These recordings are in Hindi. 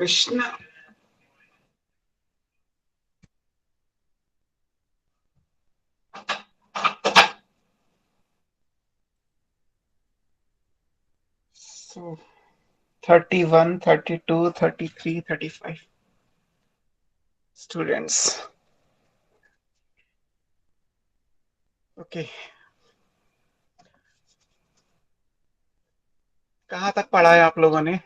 कृष्ण। So 31, 32, 33, 35 students. ओके, कहाँ तक पढ़ा है आप लोगों ने?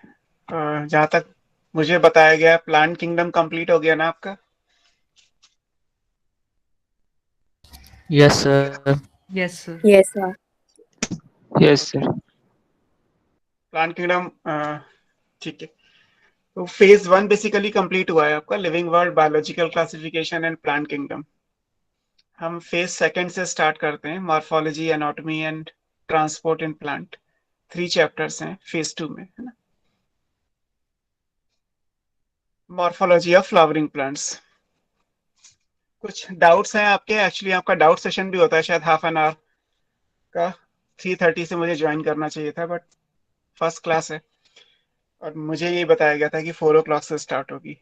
जहाँ तक मुझे बताया गया, प्लांट किंगडम कंप्लीट हो गया ना आपका? Yes, sir. Yes, sir. Yes, sir. Yes, sir. Plant kingdom ठीक है। तो फेज 1 बेसिकली कंप्लीट हुआ है आपका, living world, biological classification and plant kingdom. हम फेज सेकंड से स्टार्ट करते हैं, morphology, anatomy and transport in plant. 3 chapters हैं फेज 2 में, है ना। Morphology of flowering plants. कुछ डाउट्स हैं आपके? एक्चुअली आपका डाउट सेशन भी होता है शायद हाफ एन आवर का। 3:30 से मुझे ज्वाइन करना चाहिए था, बट फर्स्ट क्लास है और मुझे ये बताया गया था कि 4 o'clock से स्टार्ट होगी।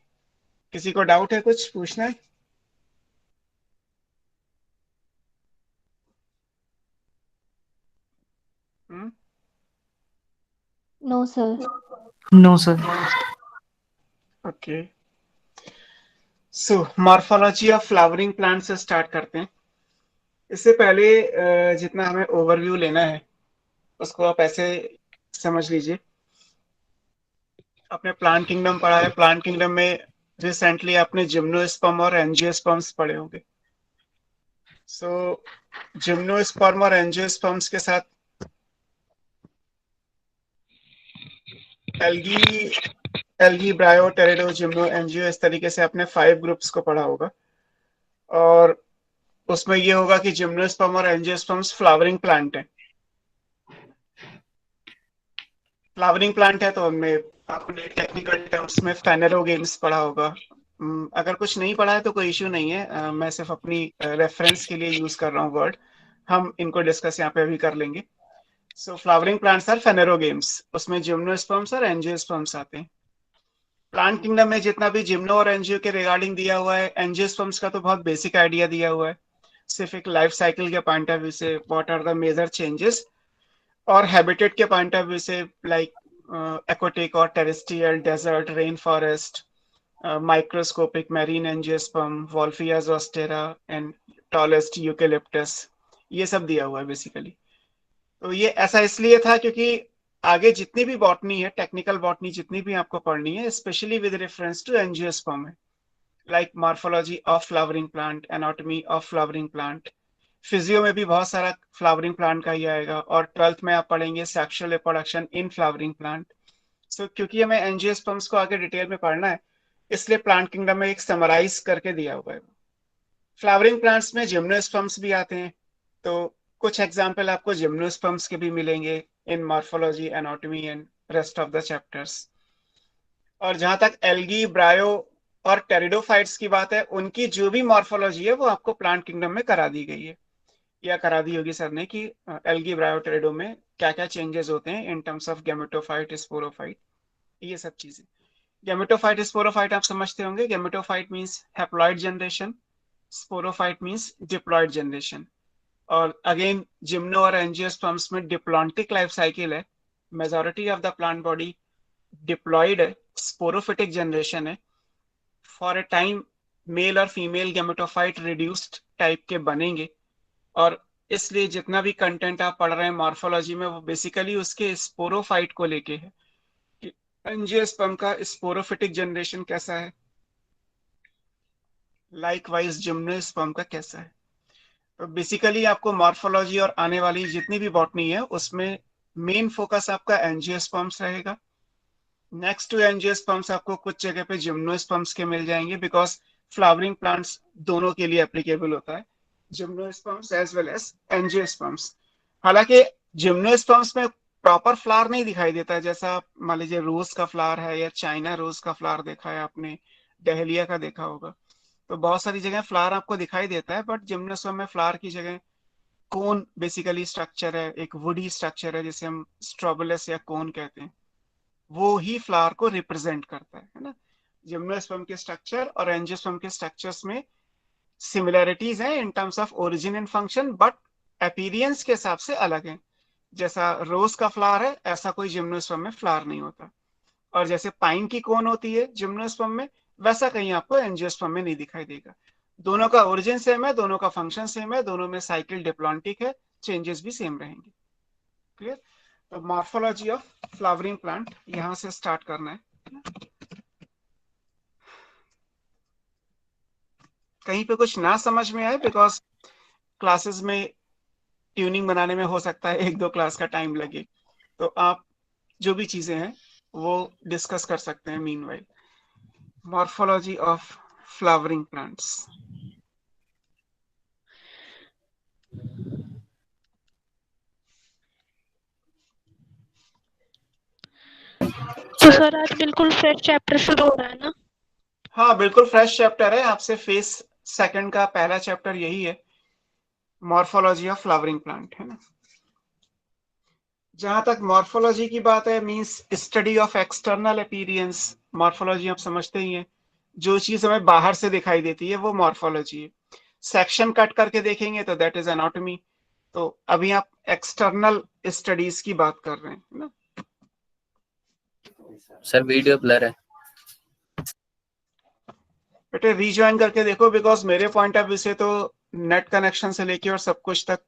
किसी को डाउट है, कुछ पूछना है? No, sir. No, sir. Okay, so morphology of flowering plant से स्टार्ट करते हैं। इससे पहले जितना हमें ओवरव्यू लेना है उसको आप ऐसे समझ लीजिए। आपने प्लांट किंगडम पढ़ा है, प्लांट किंगडम में रिसेंटली आपने जिम्नोस्पर्म और एंजियोस्पर्म्स पढ़े होंगे। सो जिम्नोस्पर्म और एंजियोस्पर्म्स के साथ एल्गी एल्गी ब्रायो टेरिडो जिम्नो एंजियो, इस तरीके से आपने 5 ग्रुप्स को पढ़ा होगा। और उसमें ये होगा कि जिम्नोस्पर्म और एंजियोस्पर्म्स फ्लावरिंग प्लांट है। फ्लावरिंग प्लांट है तो उनमें आपने टेक्निकल टर्म्स में फेनेरोगेम्स पढ़ा होगा। अगर कुछ नहीं पढ़ा है तो कोई इश्यू नहीं है, मैं सिर्फ अपनी रेफरेंस के लिए यूज कर रहा हूँ वर्ड। हम इनको डिस्कस यहाँ पे अभी कर लेंगे। सो फ्लावरिंग प्लांट्स आर फेनेरोगेम्स, उसमें जिम्नोस्पर्म्स और एंजियोस्पर्म्स आते हैं। प्लांट किंगडम में जितना भी जिम्नो और एंजियो के रिगार्डिंग दिया हुआ है, एंजियोस्पर्म्स का तो बहुत बेसिक आइडिया दिया हुआ है, सिर्फ एक लाइफ साइकिल के पॉइंट ऑफ व्यू से what are the major changes, और हैबिटेट के पॉइंट ऑफ व्यू से लाइक aquatic और terrestrial, desert, rain forest, microscopic marine angiosperm, Wolffia Zostera and tallest eucalyptus, ये सब दिया हुआ है बेसिकली। तो ये ऐसा इसलिए था क्योंकि आगे जितनी भी बॉटनी है, टेक्निकल बॉटनी जितनी भी आपको पढ़नी है, specially with reference to angiosperm है, like morphology of flowering plant, anatomy of flowering plant, physio में भी बहुत सारा फ्लावरिंग प्लांट का ही आएगा, और 12th में आप पढ़ेंगे sexual reproduction in flowering plant. So क्योंकि हमें एंजियोस्पर्म्स को आगे डिटेल में पढ़ना है, इसलिए प्लांट किंगडम में एक समराइज करके दिया हुआ है। फ्लावरिंग प्लांट्स में जिम्नोस्पर्म्स भी आते हैं, तो कुछ एग्जाम्पल आपको जिम्नोस्पर्म्स के भी मिलेंगे in morphology, anatomy and rest of the chapters. और जहां तक एल्गी, ब्रायो और टेरिडोफाइट्स की बात है, उनकी जो भी मॉर्फोलॉजी है वो आपको प्लांट किंगडम में करा दी गई है, या करा दी होगी सर ने, कि एल्गी, ब्रायो, टेरिडो में क्या क्या चेंजेस होते हैं इन टर्म्स ऑफ गेमेटोफाइट, स्पोरोफाइट, ये सब चीजें। गेमेटोफाइट, स्पोरोफाइट आप समझते होंगे। Gametophyte means haploid generation, sporophyte means diploid generation. और अगेन जिम्नो और एंजियोस्पर्म्स में डिप्लॉन्टिक लाइफ साइकिल है, majority of the plant body diploid है, स्पोरोफिटिक जनरेशन है। फॉर ए टाइम मेल और फीमेल गेमेटोफाइट रिड्यूस्ड टाइप के बनेंगे, और इसलिए जितना भी कंटेंट आप पढ़ रहे हैं मॉर्फोलॉजी में, वो बेसिकली उसके स्पोरोफाइट को लेके है कि एंजियोस्पर्म का स्पोरोफिटिक जनरेशन कैसा है, लाइकवाइज जिम्नोस्पर्म का कैसा है। तो बेसिकली आपको मॉर्फोलॉजी और आने वाली जितनी भी बॉटनी है उसमें मेन फोकस आपका एंजियोस्पर्म्स रहेगा। नेक्स्ट टू एंजियोस्पर्म्स आपको कुछ जगह पे जिम्नोस्पर्म्स के मिल जाएंगे, बिकॉज फ्लावरिंग प्लांट्स दोनों के लिए एप्लीकेबल होता है, gymnosperms as well as angiosperms. हालांकि जिम्नोस्पर्म्स में प्रॉपर फ्लावर नहीं दिखाई देता है, जैसा मान लीजिए रोज का फ्लावर है या चाइना रोज का फ्लावर देखा है आपने, डहलिया का देखा होगा, तो बहुत सारी जगह फ्लावर आपको दिखाई देता है, बट जिम्नोस्पर्म में फ्लावर की जगह कोन बेसिकली स्ट्रक्चर है, एक वुडी स्ट्रक्चर है जिसे हम स्ट्रोबुलस या कोन कहते हैं, वो ही फ्लावर को रिप्रेजेंट करता है ना। जिम्नोस्पर्म के स्ट्रक्चर और एंजियोस्पर्म के स्ट्रक्चर्स में सिमिलैरिटीज हैं इन terms of origin and function, but appearance के हिसाब से अलग है। जैसा रोज का फ्लावर है, ऐसा कोई जिम्नोस्पर्म में फ्लावर नहीं होता। और जैसे पाइन की कोन होती है जिम्नोस्पर्म में, वैसा कहीं आपको एंजियोस्पर्म में नहीं दिखाई देगा। दोनों का ओरिजिन सेम है, दोनों का फंक्शन सेम है, दोनों में साइकिल डिप्लॉन्टिक है, चेंजेस भी सेम रहेंगे। क्लियर। तो मॉर्फोलॉजी ऑफ फ्लावरिंग प्लांट यहां से स्टार्ट करना है। कहीं पे कुछ ना समझ में आए, बिकॉज क्लासेस में ट्यूनिंग बनाने में हो सकता है 1-2 क्लास का टाइम लगे, तो आप जो भी चीजें हैं वो डिस्कस कर सकते हैं meanwhile. Morphology of flowering plants. तो सर आज बिल्कुल फ्रेश चैप्टर शुरू हो रहा है ना? हाँ बिल्कुल फ्रेश चैप्टर है, आपसे फेस सेकंड का पहला चैप्टर यही है, मॉर्फोलॉजी ऑफ फ्लावरिंग प्लांट, है ना। जहां तक मॉर्फोलॉजी की बात है, means study of external appearance. Morphology आप समझते ही हैं, जो चीज हमें बाहर से दिखाई देती है वो मॉर्फोलॉजी है। सेक्शन कट करके देखेंगे तो दैट इज एनाटॉमी। तो अभी आप एक्सटर्नल स्टडीज की बात कर रहे हैं ना। सर वीडियो ब्लर है। बेटे रीज्वाइन करके देखो, बिकॉज मेरे पॉइंट ऑफ व्यू से तो नेट कनेक्शन से लेके और सब कुछ तक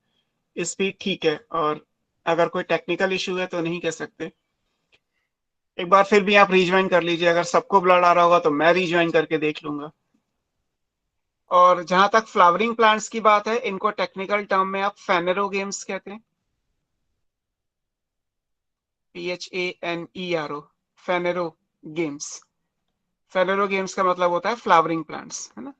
स्पीड ठीक है, और अगर कोई टेक्निकल इशू है तो नहीं कह सकते। एक बार फिर भी आप रीज्वाइन कर लीजिए, अगर सबको ब्लड आ रहा होगा तो मैं रीज्वाइन करके देख लूंगा। और जहां तक फ्लावरिंग प्लांट्स की बात है, इनको टेक्निकल टर्म में आप फेनेरोगेम्स कहते हैं, PHANERO, फेनेरोगेम्स। फेनेरोगेम्स का मतलब होता है फ्लावरिंग प्लांट्स, है ना।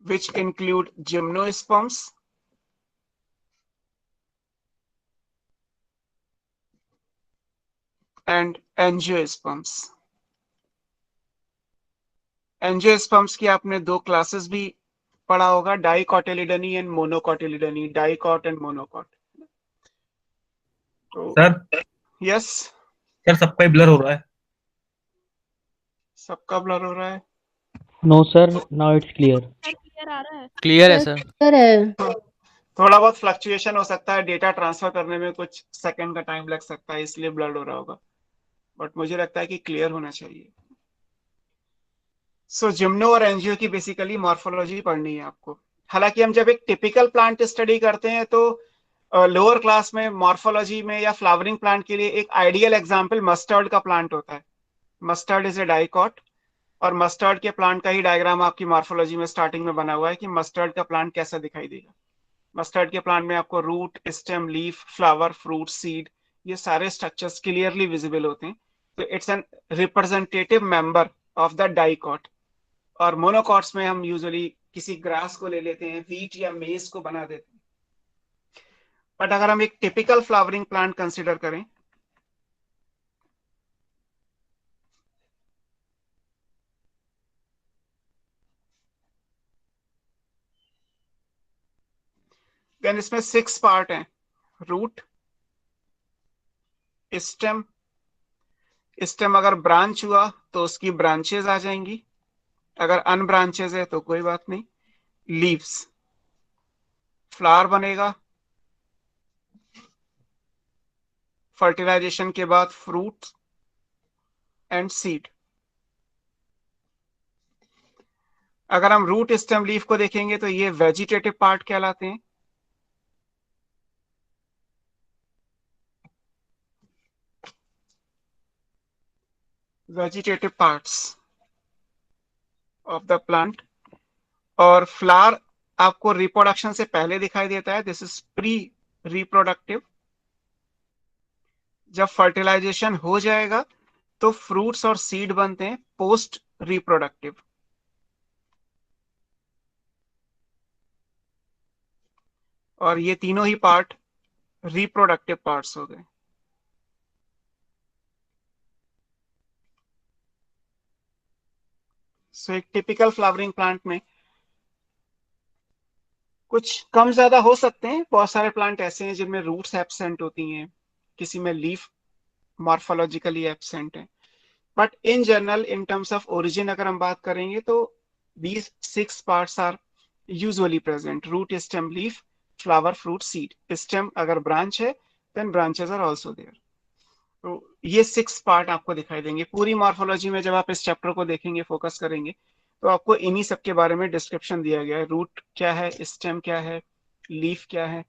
which include gymnosperms and angiosperms। Angiosperms की आपने 2 क्लासेस भी पढ़ा होगा, डाइकोटिलिडनी एंड मोनोकोटिलिडनी, डाइकॉट एंड मोनोकॉट। तो सर यस, सर सबका ही ब्लर हो रहा है। सबका ब्लर हो रहा है। No sir, now it's clear. Clear आ रहा है? क्लियर है सर। थोड़ा बहुत फ्लक्चुएशन हो सकता है, डेटा ट्रांसफर करने में कुछ सेकंड का टाइम लग सकता है, इसलिए ब्लर हो रहा होगा, बट मुझे लगता है कि क्लियर होना चाहिए। सो जिम्नो और एंजियो की बेसिकली मॉर्फोलॉजी पढ़नी है आपको। हालांकि हम जब एक टिपिकल प्लांट स्टडी करते हैं तो लोअर क्लास में मॉर्फोलॉजी में या फ्लावरिंग प्लांट के लिए एक आइडियल एग्जांपल मस्टर्ड का प्लांट होता है। मस्टर्ड इज ए डाइकॉट, और मस्टर्ड के प्लांट का ही डायग्राम आपकी मॉर्फोलॉजी में स्टार्टिंग में बना हुआ है कि मस्टर्ड का प्लांट कैसा दिखाई देगा। मस्टर्ड के प्लांट में आपको root, stem, leaf, flower, fruit, seed, ये सारे स्ट्रक्चर्स क्लियरली विजिबल होते हैं। तो it's an representative member of the dicot. और मोनोकॉट्स में हम यूजुअली किसी ग्रास को ले लेते हैं, व्हीट या मेज को बना देते हैं। बट अगर हम एक टिपिकल फ्लावरिंग प्लांट कंसिडर करें, देन इसमें 6 पार्ट हैं। रूट, स्टेम, स्टेम अगर ब्रांच हुआ तो उसकी ब्रांचेस आ जाएंगी, अगर अनब्रांचेस है तो कोई बात नहीं। लीव्स, फ्लावर बनेगा, फर्टिलाइजेशन के बाद फ्रूट एंड सीड। अगर हम रूट, स्टेम, लीफ को देखेंगे तो ये वेजिटेटिव पार्ट कहलाते हैं। Vegetative parts of the plant. और फ्लावर आपको रिप्रोडक्शन से पहले दिखाई देता है, दिस इज प्री रिप्रोडक्टिव। जब फर्टिलाइजेशन हो जाएगा तो फ्रूट्स और सीड बनते हैं पोस्ट रिप्रोडक्टिव। और ये तीनों ही पार्ट रिप्रोडक्टिव पार्ट्स हो गए। सो एक टिपिकल फ्लावरिंग प्लांट में कुछ कम ज्यादा हो सकते हैं, बहुत सारे प्लांट ऐसे हैं जिनमें रूट्स एब्सेंट होती हैं, किसी में लीफ मॉर्फोलॉजिकली एब्सेंट है, but in general in terms of origin अगर हम बात करेंगे तो these 6 parts are usually present: root, stem, leaf, flower, fruit, seed. Stem अगर ब्रांच है then branches are also there. तो ये 6 पार्ट आपको दिखाई देंगे पूरी मॉर्फोलॉजी में। जब आप इस चैप्टर को देखेंगे, फोकस करेंगे, तो आपको इन्हीं सब के बारे में डिस्क्रिप्शन दिया गया है। रूट क्या है, स्टेम क्या है, लीफ क्या है,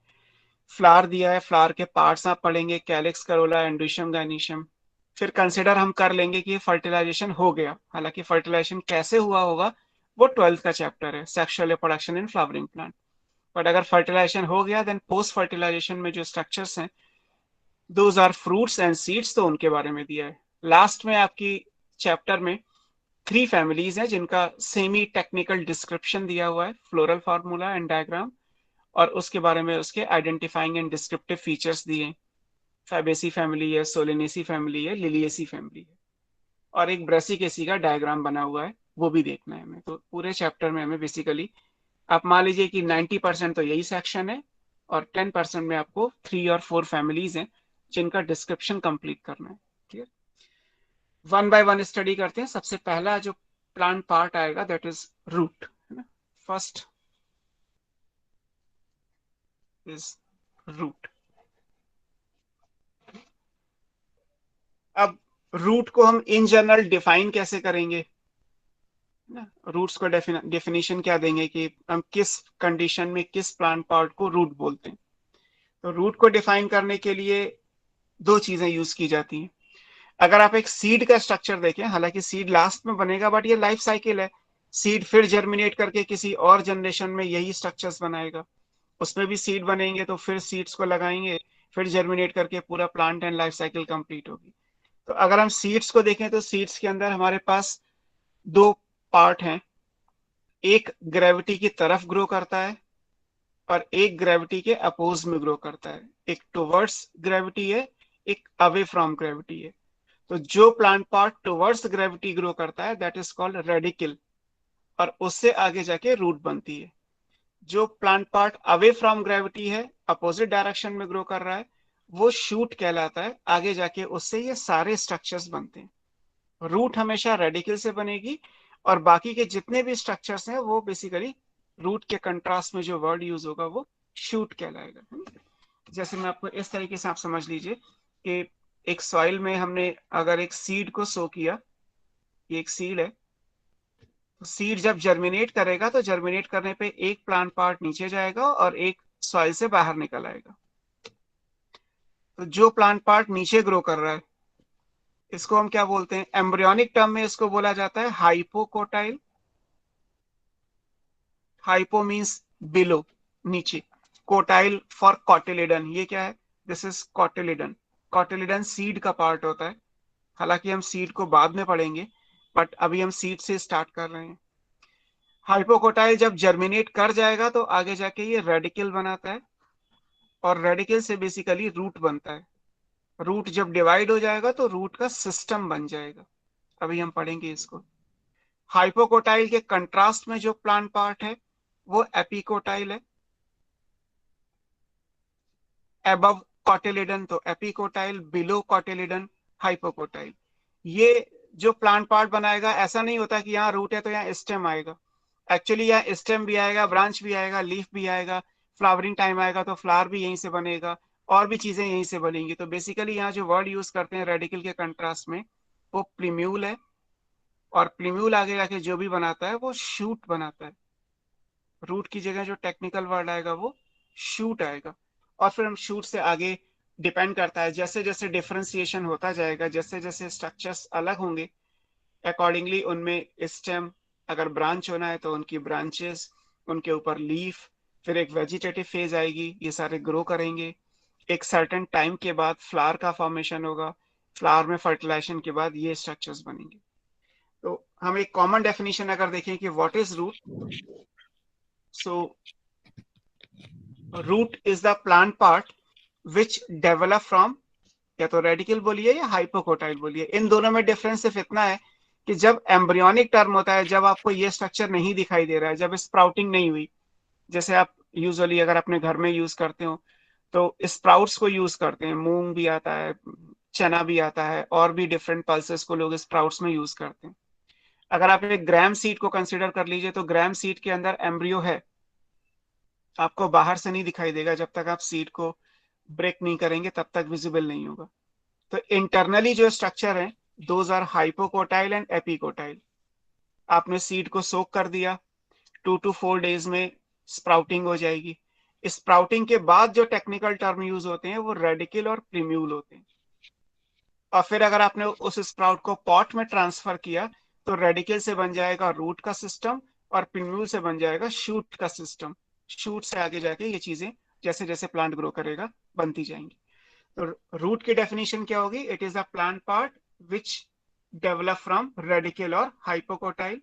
फ्लावर दिया है, फ्लावर के पार्ट्स आप पढ़ेंगे, कैलिक्स, करोला, एंड्रीशियम, गाइनीशियम। फिर कंसिडर हम कर लेंगे कि फर्टिलाइजेशन हो गया, हालांकि फर्टिलाइजेशन कैसे हुआ होगा वो 12th का चैप्टर है, sexual reproduction in flowering plant. But अगर फर्टिलाइजेशन हो गया देन पोस्ट फर्टिलाइजेशन में जो स्ट्रक्चर्स हैं those are fruits and seeds, तो उनके बारे में दिया है। लास्ट में आपकी चैप्टर में 3 फैमिलीज हैं जिनका सेमी टेक्निकल डिस्क्रिप्शन दिया हुआ है, फ्लोरल फार्मूला एंड डायग्राम, और उसके बारे में उसके आइडेंटिफाइंग एंड डिस्क्रिप्टिव फीचर्स दिए। फैबेसी फैमिली है, सोलेनेसी फैमिली है, लिलिएसी फैमिली है, और एक ब्रेसिकेसी का डायग्राम बना हुआ है, वो भी देखना है हमें। तो पूरे चैप्टर में हमें बेसिकली आप मान लीजिए कि 90% तो यही सेक्शन है, और 10% में आपको 3 और 4 फैमिलीज हैं जिनका डिस्क्रिप्शन कंप्लीट करना है। ठीक है, वन बाय वन स्टडी करते हैं। सबसे पहला जो प्लांट पार्ट आएगा दैट इज रूट, है ना। First is root. अब रूट को हम इन जनरल डिफाइन कैसे करेंगे ना, रूट्स को डेफिनेशन क्या देंगे कि हम किस कंडीशन में किस प्लांट पार्ट को रूट बोलते हैं। तो रूट को डिफाइन करने के लिए 2 चीजें यूज की जाती हैं। अगर आप एक सीड का स्ट्रक्चर देखें, हालांकि सीड लास्ट में बनेगा बट ये लाइफ साइकिल है। सीड फिर जर्मिनेट करके किसी और जनरेशन में यही स्ट्रक्चर्स बनाएगा, उसमें भी सीड बनेंगे तो फिर सीड्स को लगाएंगे, फिर जर्मिनेट करके पूरा plant and life cycle complete होगी। तो अगर हम सीड्स को देखें तो सीड्स के अंदर हमारे पास 2 पार्ट हैं, एक ग्रेविटी की तरफ ग्रो करता है और एक ग्रेविटी के अपोज में ग्रो करता है। एक टुवर्ड्स ग्रेविटी है, एक अवे फ्रॉम ग्रेविटी है। तो जो plant part towards gravity grow करता है दैट इज कॉल्ड रेडिकल, और उससे आगे जाके रूट बनती है। जो plant part away from gravity है, अपोजिट डायरेक्शन में ग्रो कर रहा है, वो शूट कहलाता है। आगे जाके उससे ये सारे स्ट्रक्चर्स बनते हैं। रूट हमेशा रेडिकल से बनेगी, और बाकी के जितने भी स्ट्रक्चर्स हैं वो बेसिकली रूट के कंट्रास्ट में जो वर्ड यूज होगा वो शूट कहलाएगा। जैसे मैं आपको इस तरीके से आप समझ लीजिए कि एक सॉइल में हमने अगर एक सीड को सो किया, ये एक सीड है, तो सीड जब जर्मिनेट करेगा तो जर्मिनेट करने पे एक प्लांट पार्ट नीचे जाएगा और एक सॉइल से बाहर निकल आएगा। तो जो प्लांट पार्ट नीचे ग्रो कर रहा है इसको हम क्या बोलते हैं, एम्ब्रियोनिक टर्म में इसको बोला जाता है हाइपोकोटाइल। हाइपो मीन्स बिलो, नीचे, कोटाइल फॉर कॉटिलिडन। ये क्या है, this is cotyledon. Cotyledon seed का पार्ट होता है, हालांकि हम सीड को बाद में पढ़ेंगे बट अभी हम सीड से स्टार्ट कर रहे हैं। हाइपोकोटाइल जब जर्मिनेट कर जाएगा तो आगे जाके ये रेडिकल बनाता है, और रेडिकल से बेसिकली रूट बनता है। रूट जब डिवाइड हो जाएगा तो रूट का सिस्टम बन जाएगा, अभी हम पढ़ेंगे इसको। हाइपोकोटाइल के कंट्रास्ट में जो प्लांट पार्ट है वो एपिकोटाइल है। अबव कॉटिलिडन तो एपिकोटाइल, बिलो कॉटिलिडन हाइपोकोटाइल। ये जो प्लांट पार्ट बनाएगा, ऐसा नहीं होता कि यहाँ रूट है तो यहाँ स्टेम आएगा। एक्चुअली यहाँ स्टेम भी आएगा, ब्रांच भी आएगा, लीफ भी आएगा, फ्लावरिंग टाइम आएगा तो फ्लावर भी यहीं से बनेगा, और भी चीजें यहीं से बनेंगी। तो बेसिकली यहाँ जो वर्ड यूज करते हैं रेडिकल के कंट्रास्ट में वो प्लीम्यूल है, और प्लीम्यूल आगे जाके जो भी बनाता है वो शूट बनाता है। रूट की जगह जो टेक्निकल वर्ड आएगा वो शूट आएगा, और फिर हम शूट से आगे डिपेंड करता है जैसे जैसे डिफरेंशिएशन होता जाएगा, जैसे जैसे स्ट्रक्चर्स अलग होंगे अकॉर्डिंगली उनमें स्टेम, अगर ब्रांच होना है तो उनकी ब्रांचेस, उनके ऊपर लीफ, फिर एक वेजिटेटिव फेज आएगी, ये सारे ग्रो करेंगे। एक सर्टेन टाइम के बाद फ्लावर का फॉर्मेशन होगा, फ्लावर में फर्टिलाइजेशन के बाद ये स्ट्रक्चर्स बनेंगे। तो हम एक कॉमन डेफिनेशन अगर देखें कि what is root, so root is the plant part which develop from, या तो रेडिकल बोलिए या हाइपोकोटाइल बोलिए। इन दोनों में डिफरेंस सिर्फ इतना है कि जब एम्ब्रियोनिक टर्म होता है, जब आपको ये स्ट्रक्चर नहीं दिखाई दे रहा है, जब स्प्राउटिंग नहीं हुई, जैसे आप यूजुअली अगर अपने घर में यूज करते हो तो स्प्राउट्स को यूज करते हैं, मूंग भी आता है, चना भी आता है, और भी डिफरेंट पल्सेस को लोग स्प्राउट्स में यूज करते हैं। अगर आप एक ग्राम सीड को कंसिडर कर लीजिए तो ग्राम सीड के अंदर एम्ब्रियो है, आपको बाहर से नहीं दिखाई देगा, जब तक आप सीड को ब्रेक नहीं करेंगे तब तक विजिबल नहीं होगा। तो इंटरनली जो स्ट्रक्चर है, those are hypocotyl and epicotyl. आपने सीड को सोक कर दिया, 2 to 4 days में स्प्राउटिंग हो जाएगी। स्प्राउटिंग के बाद जो टेक्निकल टर्म यूज होते हैं वो रेडिकल और प्रीम्यूल होते हैं। और फिर अगर आपने उस स्प्राउट को पॉट में ट्रांसफर किया तो रेडिकल से बन जाएगा रूट का सिस्टम और प्रीम्यूल से बन जाएगा शूट का सिस्टम। शूट से आगे जाके ये चीजें जैसे जैसे प्लांट ग्रो करेगा बनती जाएंगी। तो रूट की डेफिनेशन क्या होगी? It is a plant part which develop from radical और हाइपोकोटाइल।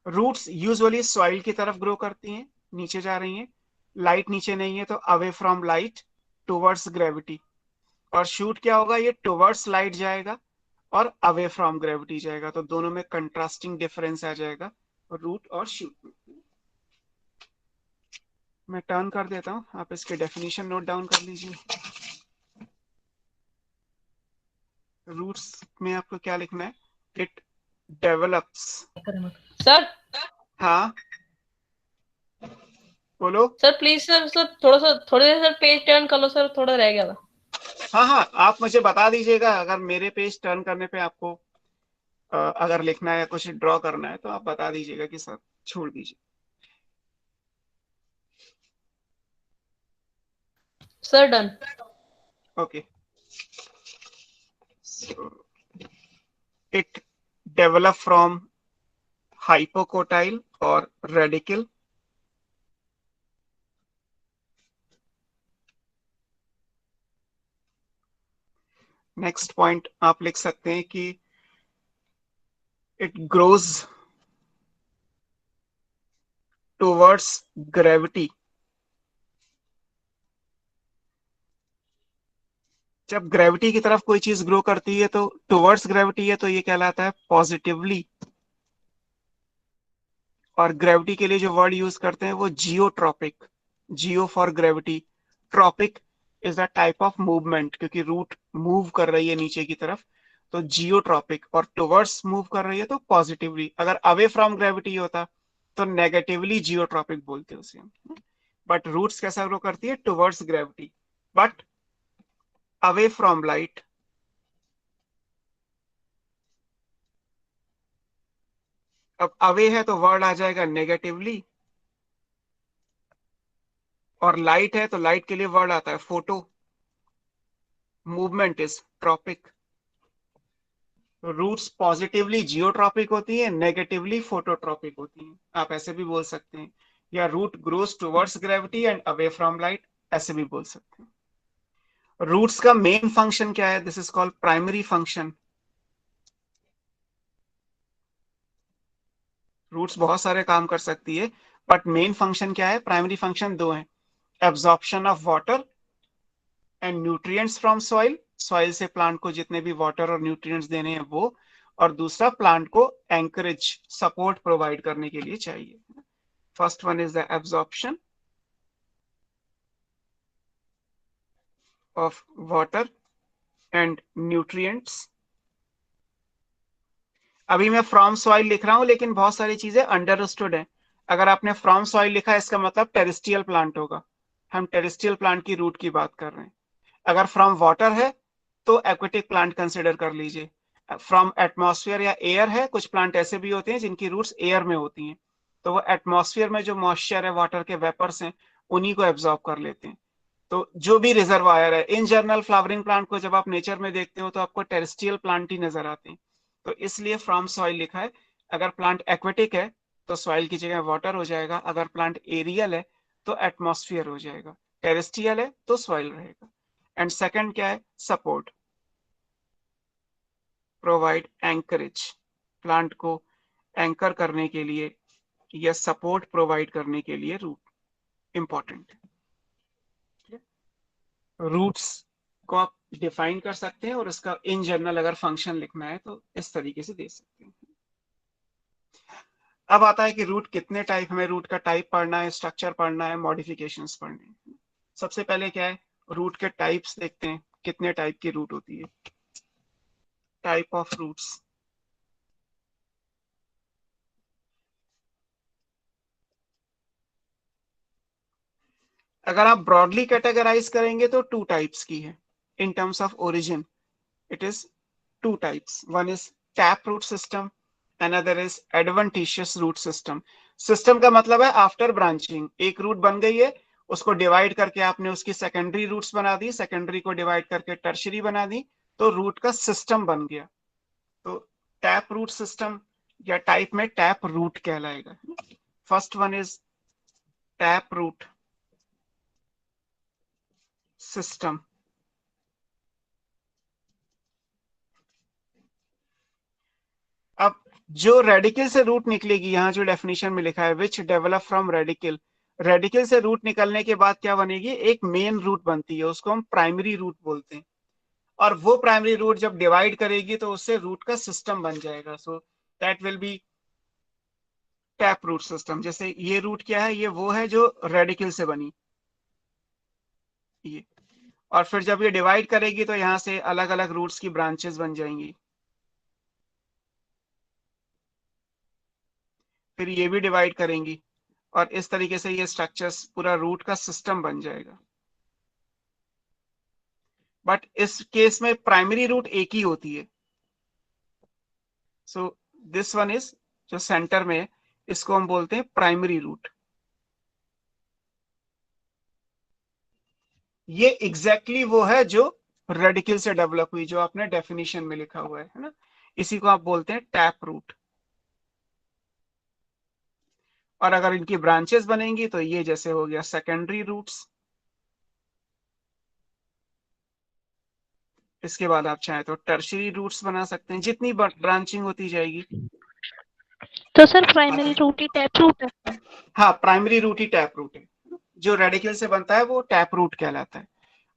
रूट्स यूजुअली सॉइल की तरफ ग्रो करती हैं, नीचे जा रही हैं, लाइट नीचे नहीं है तो away from light towards gravity. और शूट क्या होगा? ये टुवर्ड्स लाइट जाएगा और अवे फ्रॉम ग्रेविटी जाएगा। तो दोनों में कंट्रास्टिंग डिफरेंस आ जाएगा रूट और शूट में। मैं टर्न कर देता हूं, आप इसके डेफिनेशन नोट डाउन कर लीजिए। रूट्स में आपको क्या लिखना है? It develops. सर हाँ बोलो। सर प्लीज सर थोड़ा देर सर पेज टर्न कर लो सर, थोड़ा रह गया था। हाँ हाँ, आप मुझे बता दीजिएगा अगर मेरे पेज टर्न करने पे आपको अगर लिखना है या कुछ ड्रॉ करना है तो आप बता दीजिएगा कि सर छोड़ दीजिए। Sir done. Okay, it develop from hypocotyl और रेडिकल। नेक्स्ट पॉइंट आप लिख सकते हैं कि इट ग्रोज टुवर्ड्स ग्रेविटी। जब ग्रेविटी की तरफ कोई चीज ग्रो करती है तो टुवर्ड्स ग्रेविटी है तो ये कहलाता है पॉजिटिवली। और ग्रेविटी के लिए जो वर्ड यूज करते हैं वो geotropic. Geo for gravity, tropic is a type of movement, क्योंकि रूट मूव कर रही है नीचे की तरफ तो जियोट्रॉपिक। और टुवर्ड्स मूव कर रही है तो पॉजिटिवली। अगर अवे फ्रॉम ग्रेविटी होता तो नेगेटिवली जियोट्रॉपिक बोलते हैं उसे। बट रूट्स कैसा ग्रो करती है? Towards gravity but away from light. अब अवे है तो वर्ड आ जाएगा नेगेटिवली, और लाइट है तो लाइट के लिए वर्ड आता है photo. Movement is tropic. Roots positively geotropic होती है, नेगेटिवली फोटोट्रॉपिक होती हैं। आप ऐसे भी बोल सकते हैं, या root grows towards gravity and away from light, ऐसे भी बोल सकते हैं। रूट्स का मेन फंक्शन क्या है? This is called primary function. Roots बहुत सारे काम कर सकती है बट मेन फंक्शन क्या है? प्राइमरी फंक्शन दो है, absorption of water and nutrients from soil. Soil से प्लांट को जितने भी वाटर और न्यूट्रिएंट्स देने हैं वो, और दूसरा प्लांट को एंकरेज, सपोर्ट प्रोवाइड करने के लिए चाहिए। First one is the absorption of water and nutrients. अभी मैं फ्रॉम सॉइल लिख रहा हूं लेकिन बहुत सारी चीजें अंडरस्टूड है। अगर आपने फ्रॉम सॉइल लिखा है इसका मतलब टेरेस्ट्रियल प्लांट होगा। हम टेरेस्ट्रियल प्लांट की रूट की बात कर रहे हैं। अगर फ्रॉम वाटर है तो एक्वेटिक प्लांट कंसिडर कर लीजिए। फ्रॉम एटमॉस्फेयर या एयर है, कुछ प्लांट ऐसे भी होते हैं जिनकी रूट्स एयर में होती हैं, तो वो एटमॉस्फेयर में जो मॉइस्चर है, वाटर के वेपर्स हैं, उन्हीं को एब्जॉर्ब कर लेते हैं। तो जो भी रिजर्वायर है, इन जनरल फ्लावरिंग प्लांट को जब आप नेचर में देखते हो तो आपको टेरेस्ट्रियल प्लांट ही नजर आते हैं, तो इसलिए फ्रॉम सॉइल लिखा है। अगर प्लांट एक्वेटिक है तो सॉइल की जगह वाटर हो जाएगा, अगर प्लांट एरियल है तो एटमॉस्फेयर हो जाएगा, टेरेस्ट्रियल है तो सॉइल रहेगा। एंड सेकंड क्या है? Support, provide anchorage. प्लांट को एंकर करने के लिए या सपोर्ट प्रोवाइड करने के लिए रूट इंपॉर्टेंट है। रूट्स को आप डिफाइन कर सकते हैं और इसका इन जनरल अगर फंक्शन लिखना है तो इस तरीके से दे सकते हैं। अब आता है कि रूट कितने टाइप, हमें रूट का टाइप पढ़ना है, स्ट्रक्चर पढ़ना है, मॉडिफिकेशंस पढ़ने हैं। सबसे पहले क्या है, रूट के टाइप्स देखते हैं, कितने टाइप की रूट होती है, टाइप ऑफ रूट्स। अगर आप ब्रॉडली कैटेगराइज करेंगे तो 2 टाइप्स की है। इन terms of origin it is 2 types. One is tap root system, another is adventitious root system. System का मतलब है आफ्टर ब्रांचिंग, एक रूट बन गई है, उसको डिवाइड करके आपने उसकी सेकेंडरी रूट्स बना दी, सेकेंडरी को डिवाइड करके टर्शरी बना दी, तो रूट का सिस्टम बन गया। तो टैप रूट सिस्टम या टाइप में टैप रूट कहलाएगा। First one is tap root system. अब जो रेडिकल से रूट निकलेगी, यहां जो डेफिनेशन में लिखा है विच डेवलप फ्रॉम रेडिकल, रेडिकल से रूट निकलने के बाद क्या बनेगी, एक मेन रूट बनती है, उसको हम प्राइमरी रूट बोलते हैं। और वो प्राइमरी रूट जब डिवाइड करेगी तो उससे रूट का सिस्टम बन जाएगा। So that will be tap root system. जैसे ये रूट क्या है, ये वो है जो रेडिकल से बनी, ये, और फिर जब ये डिवाइड करेगी तो यहां से अलग अलग रूट्स की ब्रांचेस बन जाएंगी, फिर ये भी डिवाइड करेंगी, और इस तरीके से ये स्ट्रक्चर्स पूरा रूट का सिस्टम बन जाएगा। बट इस केस में प्राइमरी रूट एक ही होती है। सो दिस वन इज, जो सेंटर में है, इसको हम बोलते हैं प्राइमरी रूट। ये एग्जैक्टली वो है जो रेडिकल से डेवलप हुई, जो आपने डेफिनेशन में लिखा हुआ है ना, इसी को आप बोलते हैं टैप रूट। और अगर इनकी ब्रांचेस बनेंगी तो ये जैसे हो गया सेकेंडरी रूट्स। इसके बाद आप चाहें तो टर्शरी रूट्स बना सकते हैं, जितनी ब्रांचिंग होती जाएगी। तो सर प्राइमरी रूट ही टैप रूट है? हाँ, प्राइमरी रूट ही टैप रूट है, जो रेडिकल से बनता है वो टैप रूट कहलाता है।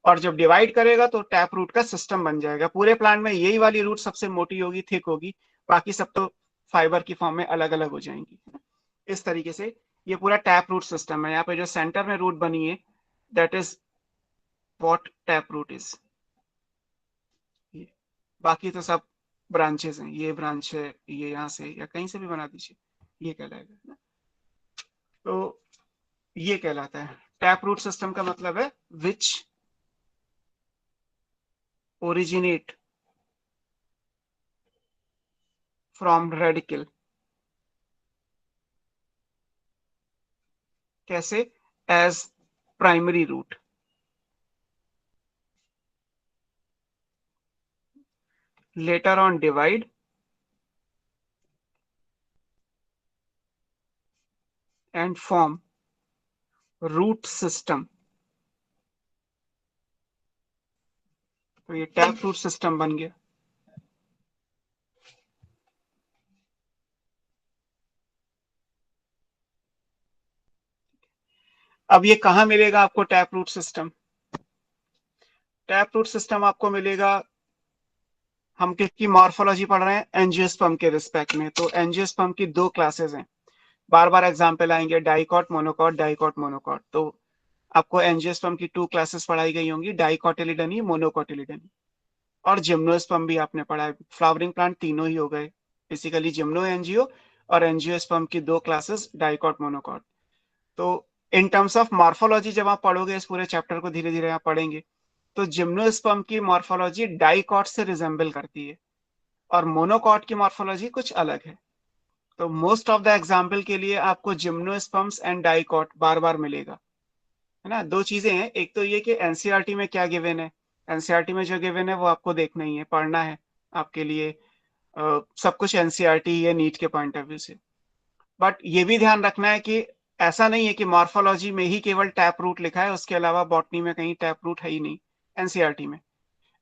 और जब डिवाइड करेगा तो टैप रूट का सिस्टम बन जाएगा। पूरे प्लांट में यही वाली रूट सबसे मोटी होगी, थिक होगी, बाकी सब तो फाइबर की फॉर्म में अलग अलग हो जाएंगी। इस तरीके से ये पूरा टैप रूट सिस्टम है। यहाँ पे जो सेंटर में रूट बनी है, that is what tap root is. बाकी तो सब ब्रांचेस हैं, ये ब्रांच है, ये यहाँ से या कहीं से भी बना दीजिए, ये कहलाएगा। तो ये कहलाता है टैप रूट सिस्टम। का मतलब है विच ओरिजिनेट फ्रॉम रेडिकल। कैसे? As primary root. later on divide and form root system। तो ये टैप रूट सिस्टम बन गया। अब ये कहां मिलेगा आपको tap root system? Tap root system आपको मिलेगा, हम किसकी मॉर्फोलॉजी पढ़ रहे हैं, एंजियोस्पर्म के रिस्पेक्ट में। तो एंजियोस्पर्म की 2 क्लासेस हैं, बार बार एग्जाम्पल आएंगे, डाइकॉट मोनोकॉट, डाइकॉट मोनोकॉट। तो आपको एंजियोस्पर्म की 2 क्लासेस पढ़ाई गई होंगी, डाइकॉटिलिडनी, मोनोकॉटिलिडनी। और जिम्नोस्पर्म भी आपने पढ़ा है। फ्लावरिंग प्लांट तीनों ही हो गए बेसिकली, जिम्नो एंजियो और एंजियोस्पर्म की 2 क्लासेस, डाइकॉट मोनोकॉट। तो इन टर्म्स ऑफ मॉर्फोलॉजी जब आप पढ़ोगे, इस पूरे चैप्टर को धीरे धीरे आप पढ़ेंगे, तो जिम्नोस्पर्म की मॉर्फोलॉजी डाइकॉट से रिजेंबल करती है और मोनोकॉट की मॉर्फोलॉजी कुछ अलग है। तो मोस्ट ऑफ द एग्जाम्पल के लिए आपको जिम्नोस्पर्म्स एंड डाइकॉट बार बार मिलेगा, है ना। 2 चीजें हैं, एक तो ये कि एनसीईआरटी में क्या गिवन है, एनसीईआरटी में जो गिवन है वो आपको देखना ही है, पढ़ना है आपके लिए। सब कुछ एनसीईआरटी है नीट के पॉइंट ऑफ व्यू से। बट ये भी ध्यान रखना है कि ऐसा नहीं है कि मॉर्फोलॉजी में ही केवल टैप रूट लिखा है, उसके अलावा बॉटनी में कहीं टैप रूट है ही नहीं। एनसीईआरटी में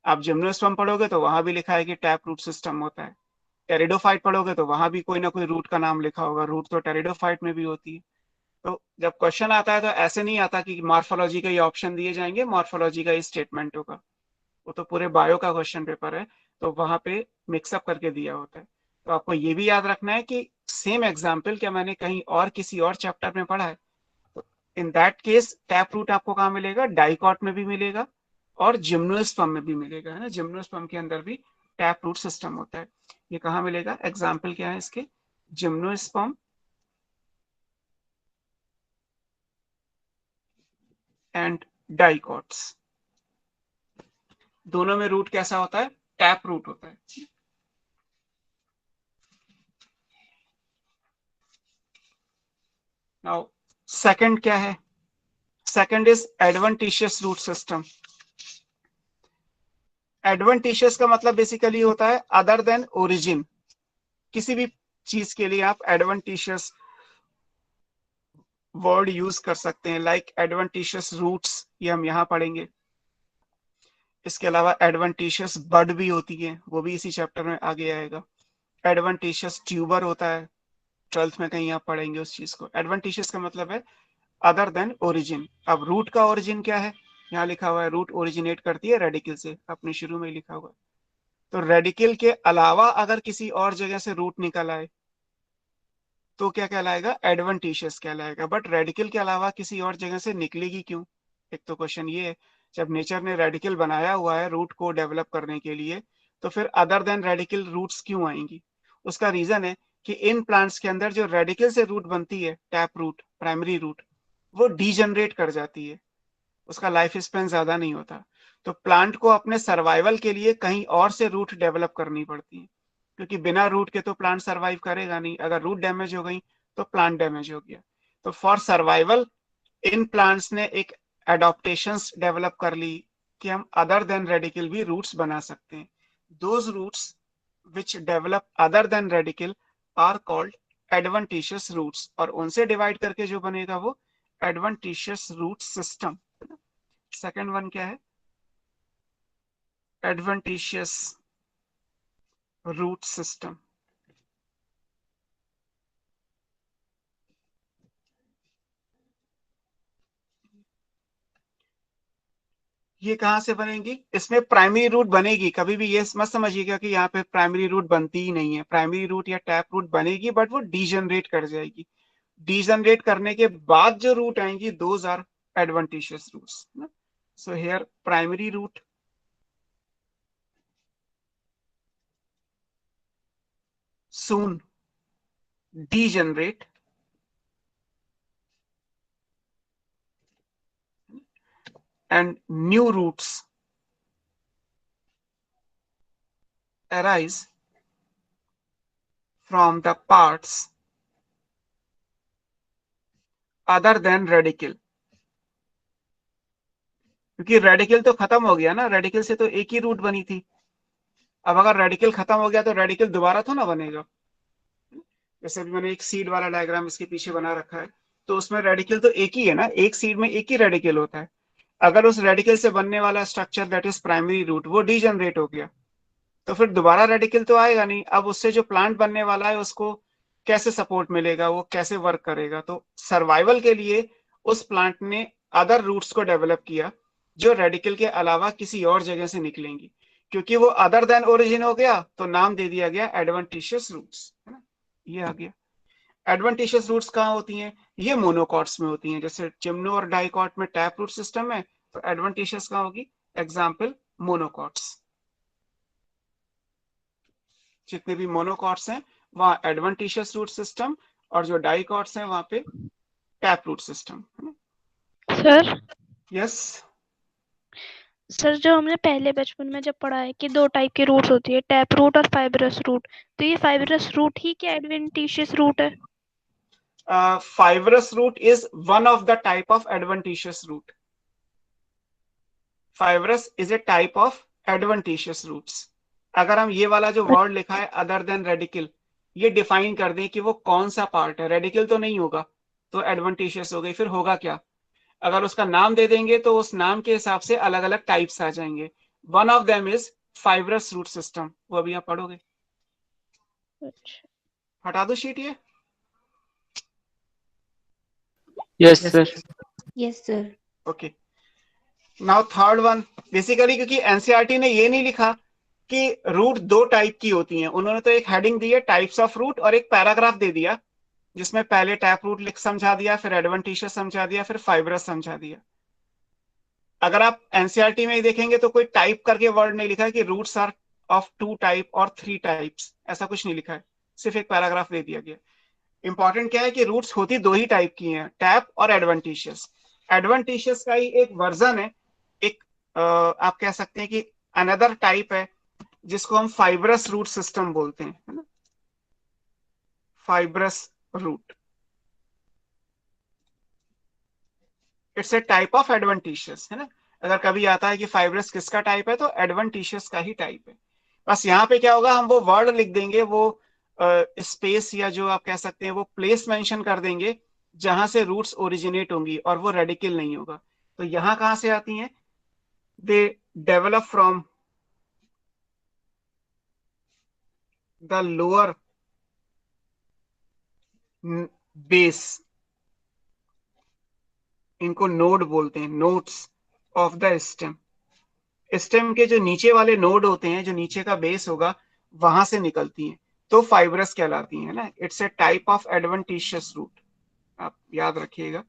आप जिम्नोस्पर्म पढ़ोगे तो वहां भी लिखा है कि टैप रूट सिस्टम होता है। टेरिडोफाइट पढ़ोगे तो वहां भी कोई ना कोई रूट का नाम लिखा होगा, रूट तो टेरिडोफाइट में भी होती है। तो जब क्वेश्चन आता है तो ऐसे नहीं आता कि मॉर्फोलॉजी का ये ऑप्शन दिए जाएंगे, मॉर्फोलॉजी का ये स्टेटमेंट होगा। वो तो पूरे बायो का क्वेश्चन पेपर है, तो वहां पे मिक्सअप करके दिया होता है। तो तो आपको ये भी याद रखना है कि सेम एग्जाम्पल क्या मैंने कहीं और किसी और चैप्टर में पढ़ा है, तो in that case tap root आपको कहाँ मिलेगा, डाइकॉट में भी मिलेगा और जिम्नोस्पर्म में भी मिलेगा, है ना। जिम्नोस्पर्म के अंदर भी टैप रूट सिस्टम होता है। ये कहाँ मिलेगा, एग्जाम्पल क्या है इसके, जिम्नोस्पर्म एंड डाइकॉट्स। दोनों में रूट कैसा होता है, टैप रूट होता है। नाउ सेकंड क्या है, second is adventitious root system. Adventitious का मतलब बेसिकली होता है अदर देन ओरिजिन। किसी भी चीज के लिए आप एडवेंटिशियस वर्ड यूज कर सकते हैं, लाइक एडवेंटिशियस रूट्स, ये हम यहां पढ़ेंगे। इसके अलावा एडवेंटिशियस बड भी होती है, वो भी इसी चैप्टर में आगे आएगा। एडवेंटिशियस ट्यूबर होता है, 12th में कहीं आप पढ़ेंगे उस चीज को। एडवेंटिशियस का मतलब है अदर देन ओरिजिन। अब रूट का ओरिजिन क्या है, यहाँ लिखा हुआ है रूट ओरिजिनेट करती है रेडिकल से, अपने शुरू में लिखा हुआ है। तो रेडिकल के अलावा अगर किसी और जगह से रूट निकल आए तो क्या कहलाएगा, एडवेंटिशियस कहलाएगा। बट रेडिकल के अलावा किसी और जगह से निकलेगी क्यों, एक तो क्वेश्चन ये है। जब नेचर ने रेडिकल बनाया हुआ है रूट को डेवलप करने के लिए, तो फिर अदर देन रेडिकल रूट्स क्यों आएंगी। उसका रीजन है कि इन प्लांट्स के अंदर जो रेडिकल से रूट बनती है, टैप रूट, प्राइमरी रूट, वो डीजनरेट कर जाती है, उसका लाइफ स्पेन ज्यादा नहीं होता। तो प्लांट को अपने सर्वाइवल के लिए कहीं और से रूट डेवलप करनी पड़ती है, क्योंकि बिना रूट के तो प्लांट सर्वाइव करेगा नहीं। अगर रूट डैमेज हो गई तो प्लांट डैमेज हो गया। तो फॉर सर्वाइवल इन प्लांट्स ने एक एडॉप्टेशंस डेवलप कर ली कि हम अदर देन रेडिकल भी रूट्स बना सकते हैं। Those roots which develop other than radicle are called adventitious roots, और उनसे डिवाइड करके जो बनेगा वो adventitious root system. Second one क्या है, एडवेंटिशियस रूट सिस्टम। ये कहां से बनेगी, इसमें प्राइमरी रूट बनेगी। कभी भी ये मत समझिएगा कि यहाँ पे प्राइमरी रूट बनती ही नहीं है। प्राइमरी रूट या टैप रूट बनेगी, बट वो डीजनरेट कर जाएगी। डीजनरेट करने के बाद जो रूट आएंगी, those are adventitious roots. So here primary root soon degenerate and new roots arise from the parts other than radical। क्योंकि रेडिकल तो खत्म हो गया ना, रेडिकल से तो एक ही रूट बनी थी। अब अगर रेडिकल खत्म हो गया तो रेडिकल दोबारा तो ना बनेगा। जैसे अभी मैंने एक सीड वाला डायग्राम इसके पीछे बना रखा है, तो उसमें रेडिकल तो एक ही है ना, एक सीड में एक ही रेडिकल होता है। अगर उस रेडिकल से बनने वाला structure that is primary root वो डीजनरेट हो गया, तो फिर दोबारा रेडिकल तो आएगा नहीं। अब उससे जो प्लांट बनने वाला है उसको कैसे सपोर्ट मिलेगा, वो कैसे वर्क करेगा। तो सर्वाइवल के लिए उस प्लांट ने अदर रूट्स को डेवलप किया जो रेडिकल के अलावा किसी और जगह से निकलेंगी। क्योंकि वो अदर देन ओरिजिन हो गया तो नाम दे दिया गया एडवेंटिशियस रूट्स, है ना। ये आ गया। एडवेंटिशियस रूट्स कहाँ होती हैं, ये मोनोकॉट्स में होती हैं। जैसे चिम्नो और डाइकॉट में टैप रूट सिस्टम है, तो एडवेंटिशियस कहाँ होगी, एग्जाम्पल मोनोकॉट्स। जितने भी मोनोकॉट्स हैं वहां एडवेंटिशियस रूट सिस्टम, और जो डाइकॉट्स हैं वहां पे टैप रूट सिस्टम, है ना। सर यस, सर जो हमने पहले बचपन में जब पढ़ा है कि दो टाइप के रूट्स होती है, टैप रूट और फाइब्रस रूट, तो ये फाइब्रस रूट ही क्या एडवेंटिशियस रूट है? Fibrous root is one of the type of adventitious root. Fibrous is a type of adventitious roots. अगर हम ये वाला जो वर्ड लिखा है अदर देन रेडिकल, ये डिफाइन कर दें कि वो कौन सा पार्ट है। रेडिकल तो नहीं होगा तो एडवेंटिशियस हो गई, फिर होगा क्या। अगर उसका नाम दे देंगे तो उस नाम के हिसाब से अलग अलग टाइप्स आ जाएंगे। One of them is fibrous root system, वो अभी आप पढ़ोगे। अच्छा। हटा दो शीट ये। Yes, sir. Yes, sir. Okay, now third one. Basically क्योंकि एनसीईआरटी ने ये नहीं लिखा कि रूट दो टाइप की होती हैं। उन्होंने तो एक हेडिंग दी है टाइप्स ऑफ रूट और एक पैराग्राफ दे दिया जिसमें पहले टैप रूट लिख समझा दिया, फिर एडवेंटिशियस समझा दिया, फिर फाइब्रस समझा दिया। अगर आप एनसीईआरटी में ही देखेंगे तो कोई टाइप करके वर्ड नहीं लिखा है कि रूट्स आर ऑफ 2 टाइप और 3 टाइप्स, ऐसा कुछ नहीं लिखा है, सिर्फ एक पैराग्राफ दे दिया गया। इंपॉर्टेंट क्या है कि रूट्स होती दो ही टाइप की हैं, टैप और एडवेंटिशियस। एडवेंटिशियस का ही एक वर्जन है, एक आप कह सकते हैं कि अनदर टाइप है जिसको हम फाइब्रस रूट सिस्टम बोलते हैं, है ना, fibrous root. It's a type of adventitious, है ना। अगर कभी आता है कि फाइब्रस किसका टाइप है तो एडवेंटिशियस का ही टाइप है। बस यहाँ पे क्या होगा, हम वो वर्ड लिख देंगे, वो स्पेस या जो आप कह सकते हैं वो प्लेस मेंशन कर देंगे जहां से रूट्स ओरिजिनेट होंगी, और वो रेडिकल नहीं होगा। तो यहां कहां से आती हैं, they develop from the lower base, इनको नोड बोलते हैं, nodes of the stem. Stem के जो नीचे वाले नोड होते हैं, जो नीचे का बेस होगा, वहां से निकलती हैं, तो फाइब्रस कहलाती हैं ना। It's a type of adventitious root, आप याद रखिएगा।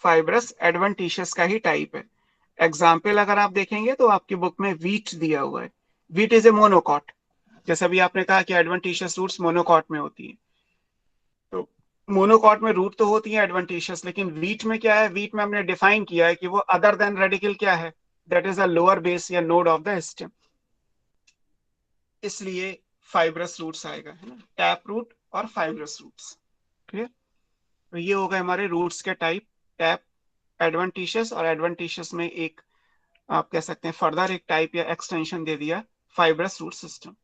फाइब्रस एडवेंटिशियस का ही टाइप है। एग्जाम्पल अगर आप देखेंगे तो आपकी बुक में वीट दिया हुआ है। वीट इज ए मोनोकॉट, जैसा भी आपने कहा कि एडवेंटिशियस रूट्स मोनोकॉट में होती है, तो मोनोकॉट में रूट तो होती है एडवेंटिशियस, लेकिन वीट में क्या है, वीट में हमने डिफाइन किया है कि वो अदर देन रेडिकल क्या है, that is a lower base या नोड ऑफ द स्टेम, इसलिए फाइब्रस रूट्स आएगा, है ना, टैप रूट और फाइब्रस रूट्स। क्लियर। तो ये हो गए हमारे रूट्स के टाइप, टैप, एडवेंटिशियस, और एडवेंटिशियस में एक आप कह सकते हैं फर्दर एक टाइप या एक्सटेंशन दे दिया, फाइब्रस रूट सिस्टम।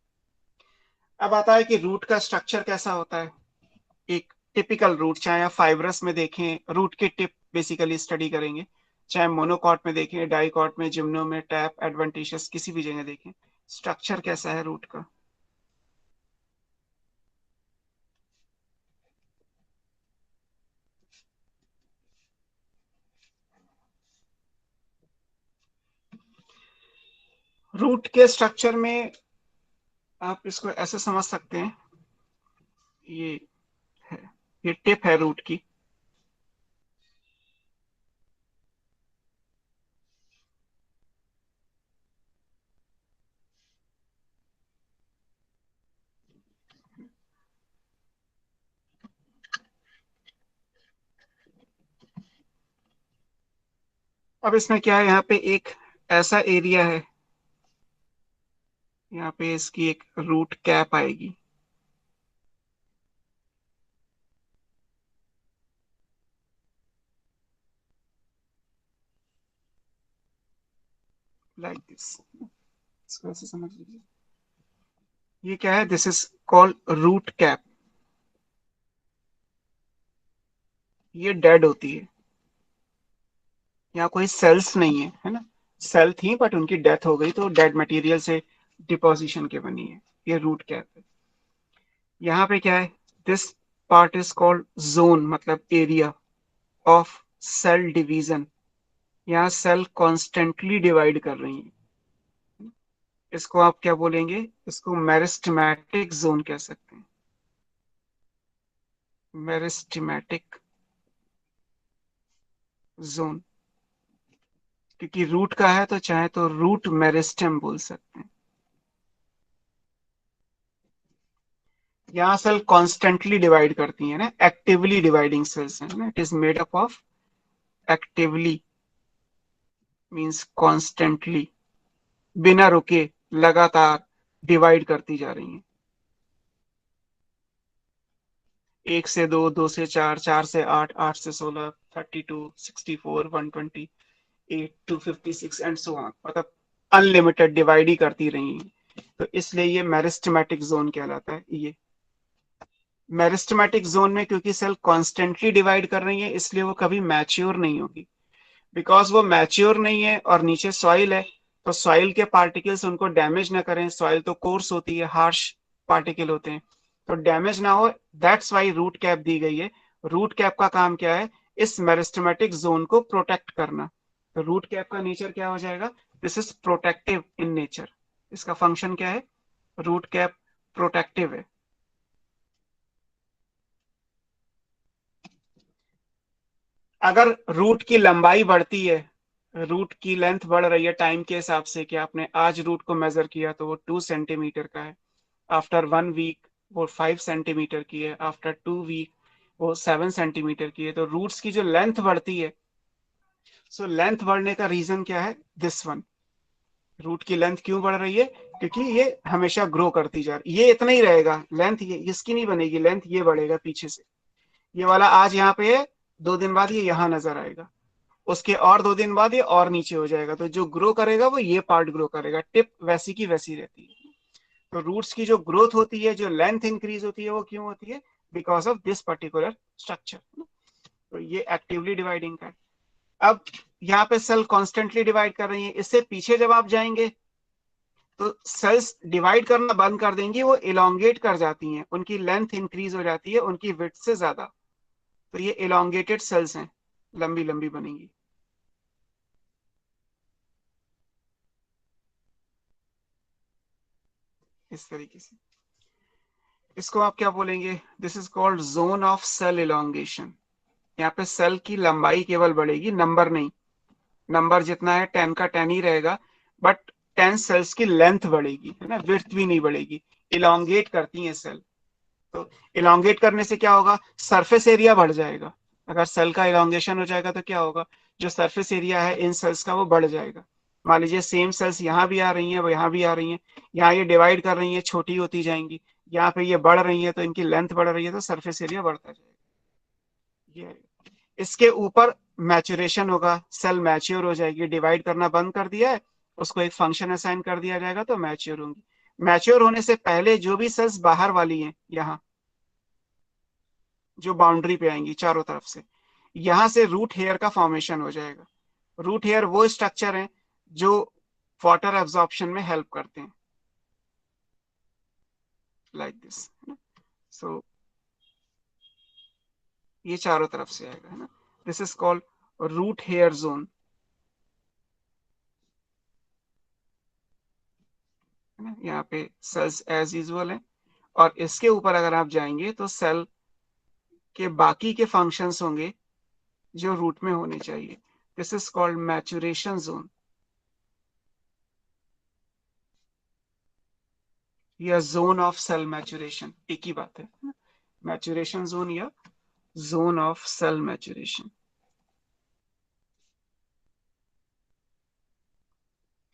अब आता है कि रूट का स्ट्रक्चर कैसा होता है। एक टिपिकल रूट, चाहे आप फाइब्रस में देखें, रूट के टिप बेसिकली स्टडी करेंगे, चाहे मोनोकॉट में देखें, डाइकॉट में, जिम्नो में, टैप, एडवेंटिशियस, किसी भी जगह देखें, स्ट्रक्चर कैसा है रूट का। रूट के स्ट्रक्चर में आप इसको ऐसे समझ सकते हैं, ये है, ये टिप है रूट की, अब इसमें क्या है, यहाँ पे एक ऐसा एरिया है, यहाँ पे इसकी एक रूट कैप आएगी, लाइक दिस, इसको ऐसे समझ लीजिए। ये क्या है, this is called root cap. ये डेड होती है, यहाँ कोई सेल्स नहीं है ना, सेल थी बट उनकी डेथ हो गई तो डेड मटेरियल से डिपोजिशन के बनी है, ये रूट कैप है। यहाँ पे क्या है, this part is called zone, मतलब एरिया ऑफ सेल डिवीजन। यहाँ सेल कॉन्स्टेंटली डिवाइड कर रही है, इसको आप क्या बोलेंगे, इसको मेरिस्टेमेटिक जोन कह सकते हैं, मेरिस्टेमेटिक जोन, क्योंकि रूट का है तो चाहे तो रूट मेरिस्टेम बोल सकते हैं। यहाँ सेल कॉन्स्टेंटली डिवाइड करती है ना, एक्टिवली डिवाइडिंग सेल्स है ना, it is made up of actively, means constantly, बिना रुके लगातार डिवाइड करती जा रही हैं, 1 से 2, 2 से 4, 4 से 8, 8 से 16, 32, 64, 128, 256 एंड सो ऑन, मतलब अनलिमिटेड डिवाइड ही करती रही हैं। तो इसलिए ये मेरिस्टेमेटिक जोन कहलाता है। ये मेरिस्टेमेटिक जोन में क्योंकि सेल कॉन्स्टेंटली डिवाइड कर रही है, इसलिए वो कभी मैच्योर नहीं होगी, बिकॉज वो मैच्योर नहीं है और नीचे सॉइल है, तो सॉइल के पार्टिकल्स उनको डैमेज ना करें, सॉइल तो कोर्स होती है, हार्श पार्टिकल होते हैं, तो डैमेज ना हो, दैट्स वाई रूट कैप दी गई है। रूट कैप का काम क्या है, इस मेरिस्टेमेटिक जोन को प्रोटेक्ट करना। तो रूट कैप का नेचर क्या हो जाएगा? This is protective in nature. इसका फंक्शन क्या है? रूट कैप प्रोटेक्टिव है। अगर रूट की लंबाई बढ़ती है, रूट की लेंथ बढ़ रही है टाइम के हिसाब से, कि आपने आज रूट को मेजर किया तो वो 2 सेंटीमीटर का है, आफ्टर 1 वीक वो 5 सेंटीमीटर की है, आफ्टर 2 वीक वो 7 सेंटीमीटर की है, तो रूट्स की जो लेंथ बढ़ती है, सो लेंथ बढ़ने का रीजन क्या है? This one. रूट की लेंथ क्यों बढ़ रही है? क्योंकि ये हमेशा ग्रो करती जा रही है। ये इतना ही रहेगा, लेंथ ये इसकी नहीं बनेगी, लेंथ ये बढ़ेगा पीछे से। ये वाला आज यहाँ पे है, 2 दिन बाद ये यहाँ नजर आएगा, उसके और 2 दिन बाद ये और नीचे हो जाएगा। तो जो ग्रो करेगा वो ये पार्ट ग्रो करेगा, टिप वैसी की वैसी रहती है। तो रूट्स की जो ग्रोथ होती है, जो लेंथ इंक्रीज होती है, वो क्यों होती है? Because of this particular structure. तो ये एक्टिवली डिवाइडिंग का। अब यहाँ पे सेल कॉन्स्टेंटली डिवाइड कर रही है, इससे पीछे जब आप जाएंगे तो सेल्स डिवाइड करना बंद कर देंगी, वो इलोंगेट कर जाती हैं, उनकी लेंथ इंक्रीज हो जाती है उनकी विड्थ से ज्यादा। तो ये इलोंगेटेड सेल्स हैं, लंबी लंबी बनेंगी। इस तरीके से इसको आप क्या बोलेंगे? This is called zone of cell elongation. यहाँ पे सेल की लंबाई केवल बढ़ेगी, नंबर नहीं। नंबर जितना है 10 का 10 ही रहेगा, बट 10 सेल्स की लेंथ बढ़ेगी, है ना, विड्थ भी नहीं बढ़ेगी। इलोंगेट करती हैं सेल। तो इलोंगेट करने से क्या होगा? सरफेस एरिया बढ़ जाएगा। अगर सेल का इलोंगेशन हो जाएगा तो क्या होगा? जो सरफेस एरिया है इन सेल्स का वो बढ़ जाएगा। मान लीजिए सेम सेल्स यहाँ भी आ रही हैं, वो यहाँ भी आ रही हैं, यहाँ ये डिवाइड कर रही हैं, छोटी होती जाएंगी, यहाँ पे ये बढ़ रही है तो इनकी लेंथ बढ़ रही है, तो सरफेस एरिया बढ़ता जाएगा। ये इसके ऊपर मैचुरेशन होगा, सेल मैच्योर हो जाएगी, डिवाइड करना बंद कर दिया है, उसको एक फंक्शन असाइन कर दिया जाएगा तो मैच्योर होंगी। मैच्योर होने से पहले जो भी सेल्स बाहर वाली हैं, यहाँ जो बाउंड्री पे आएंगी चारों तरफ से, यहां से रूट हेयर का फॉर्मेशन हो जाएगा। रूट हेयर वो स्ट्रक्चर है जो वाटर एब्जॉर्प्शन में हेल्प करते हैं, लाइक दिस। सो ये चारों तरफ से आएगा, है ना। This is called root hair zone, है ना। यहाँ पे सेल्स एज यूजुअल है, और इसके ऊपर अगर आप जाएंगे तो सेल के बाकी के फंक्शंस होंगे जो रूट में होने चाहिए। This is called maturation zone या जोन ऑफ सेल मैचुरेशन, एक ही बात है। मैचुरेशन जोन या zone of cell maturation.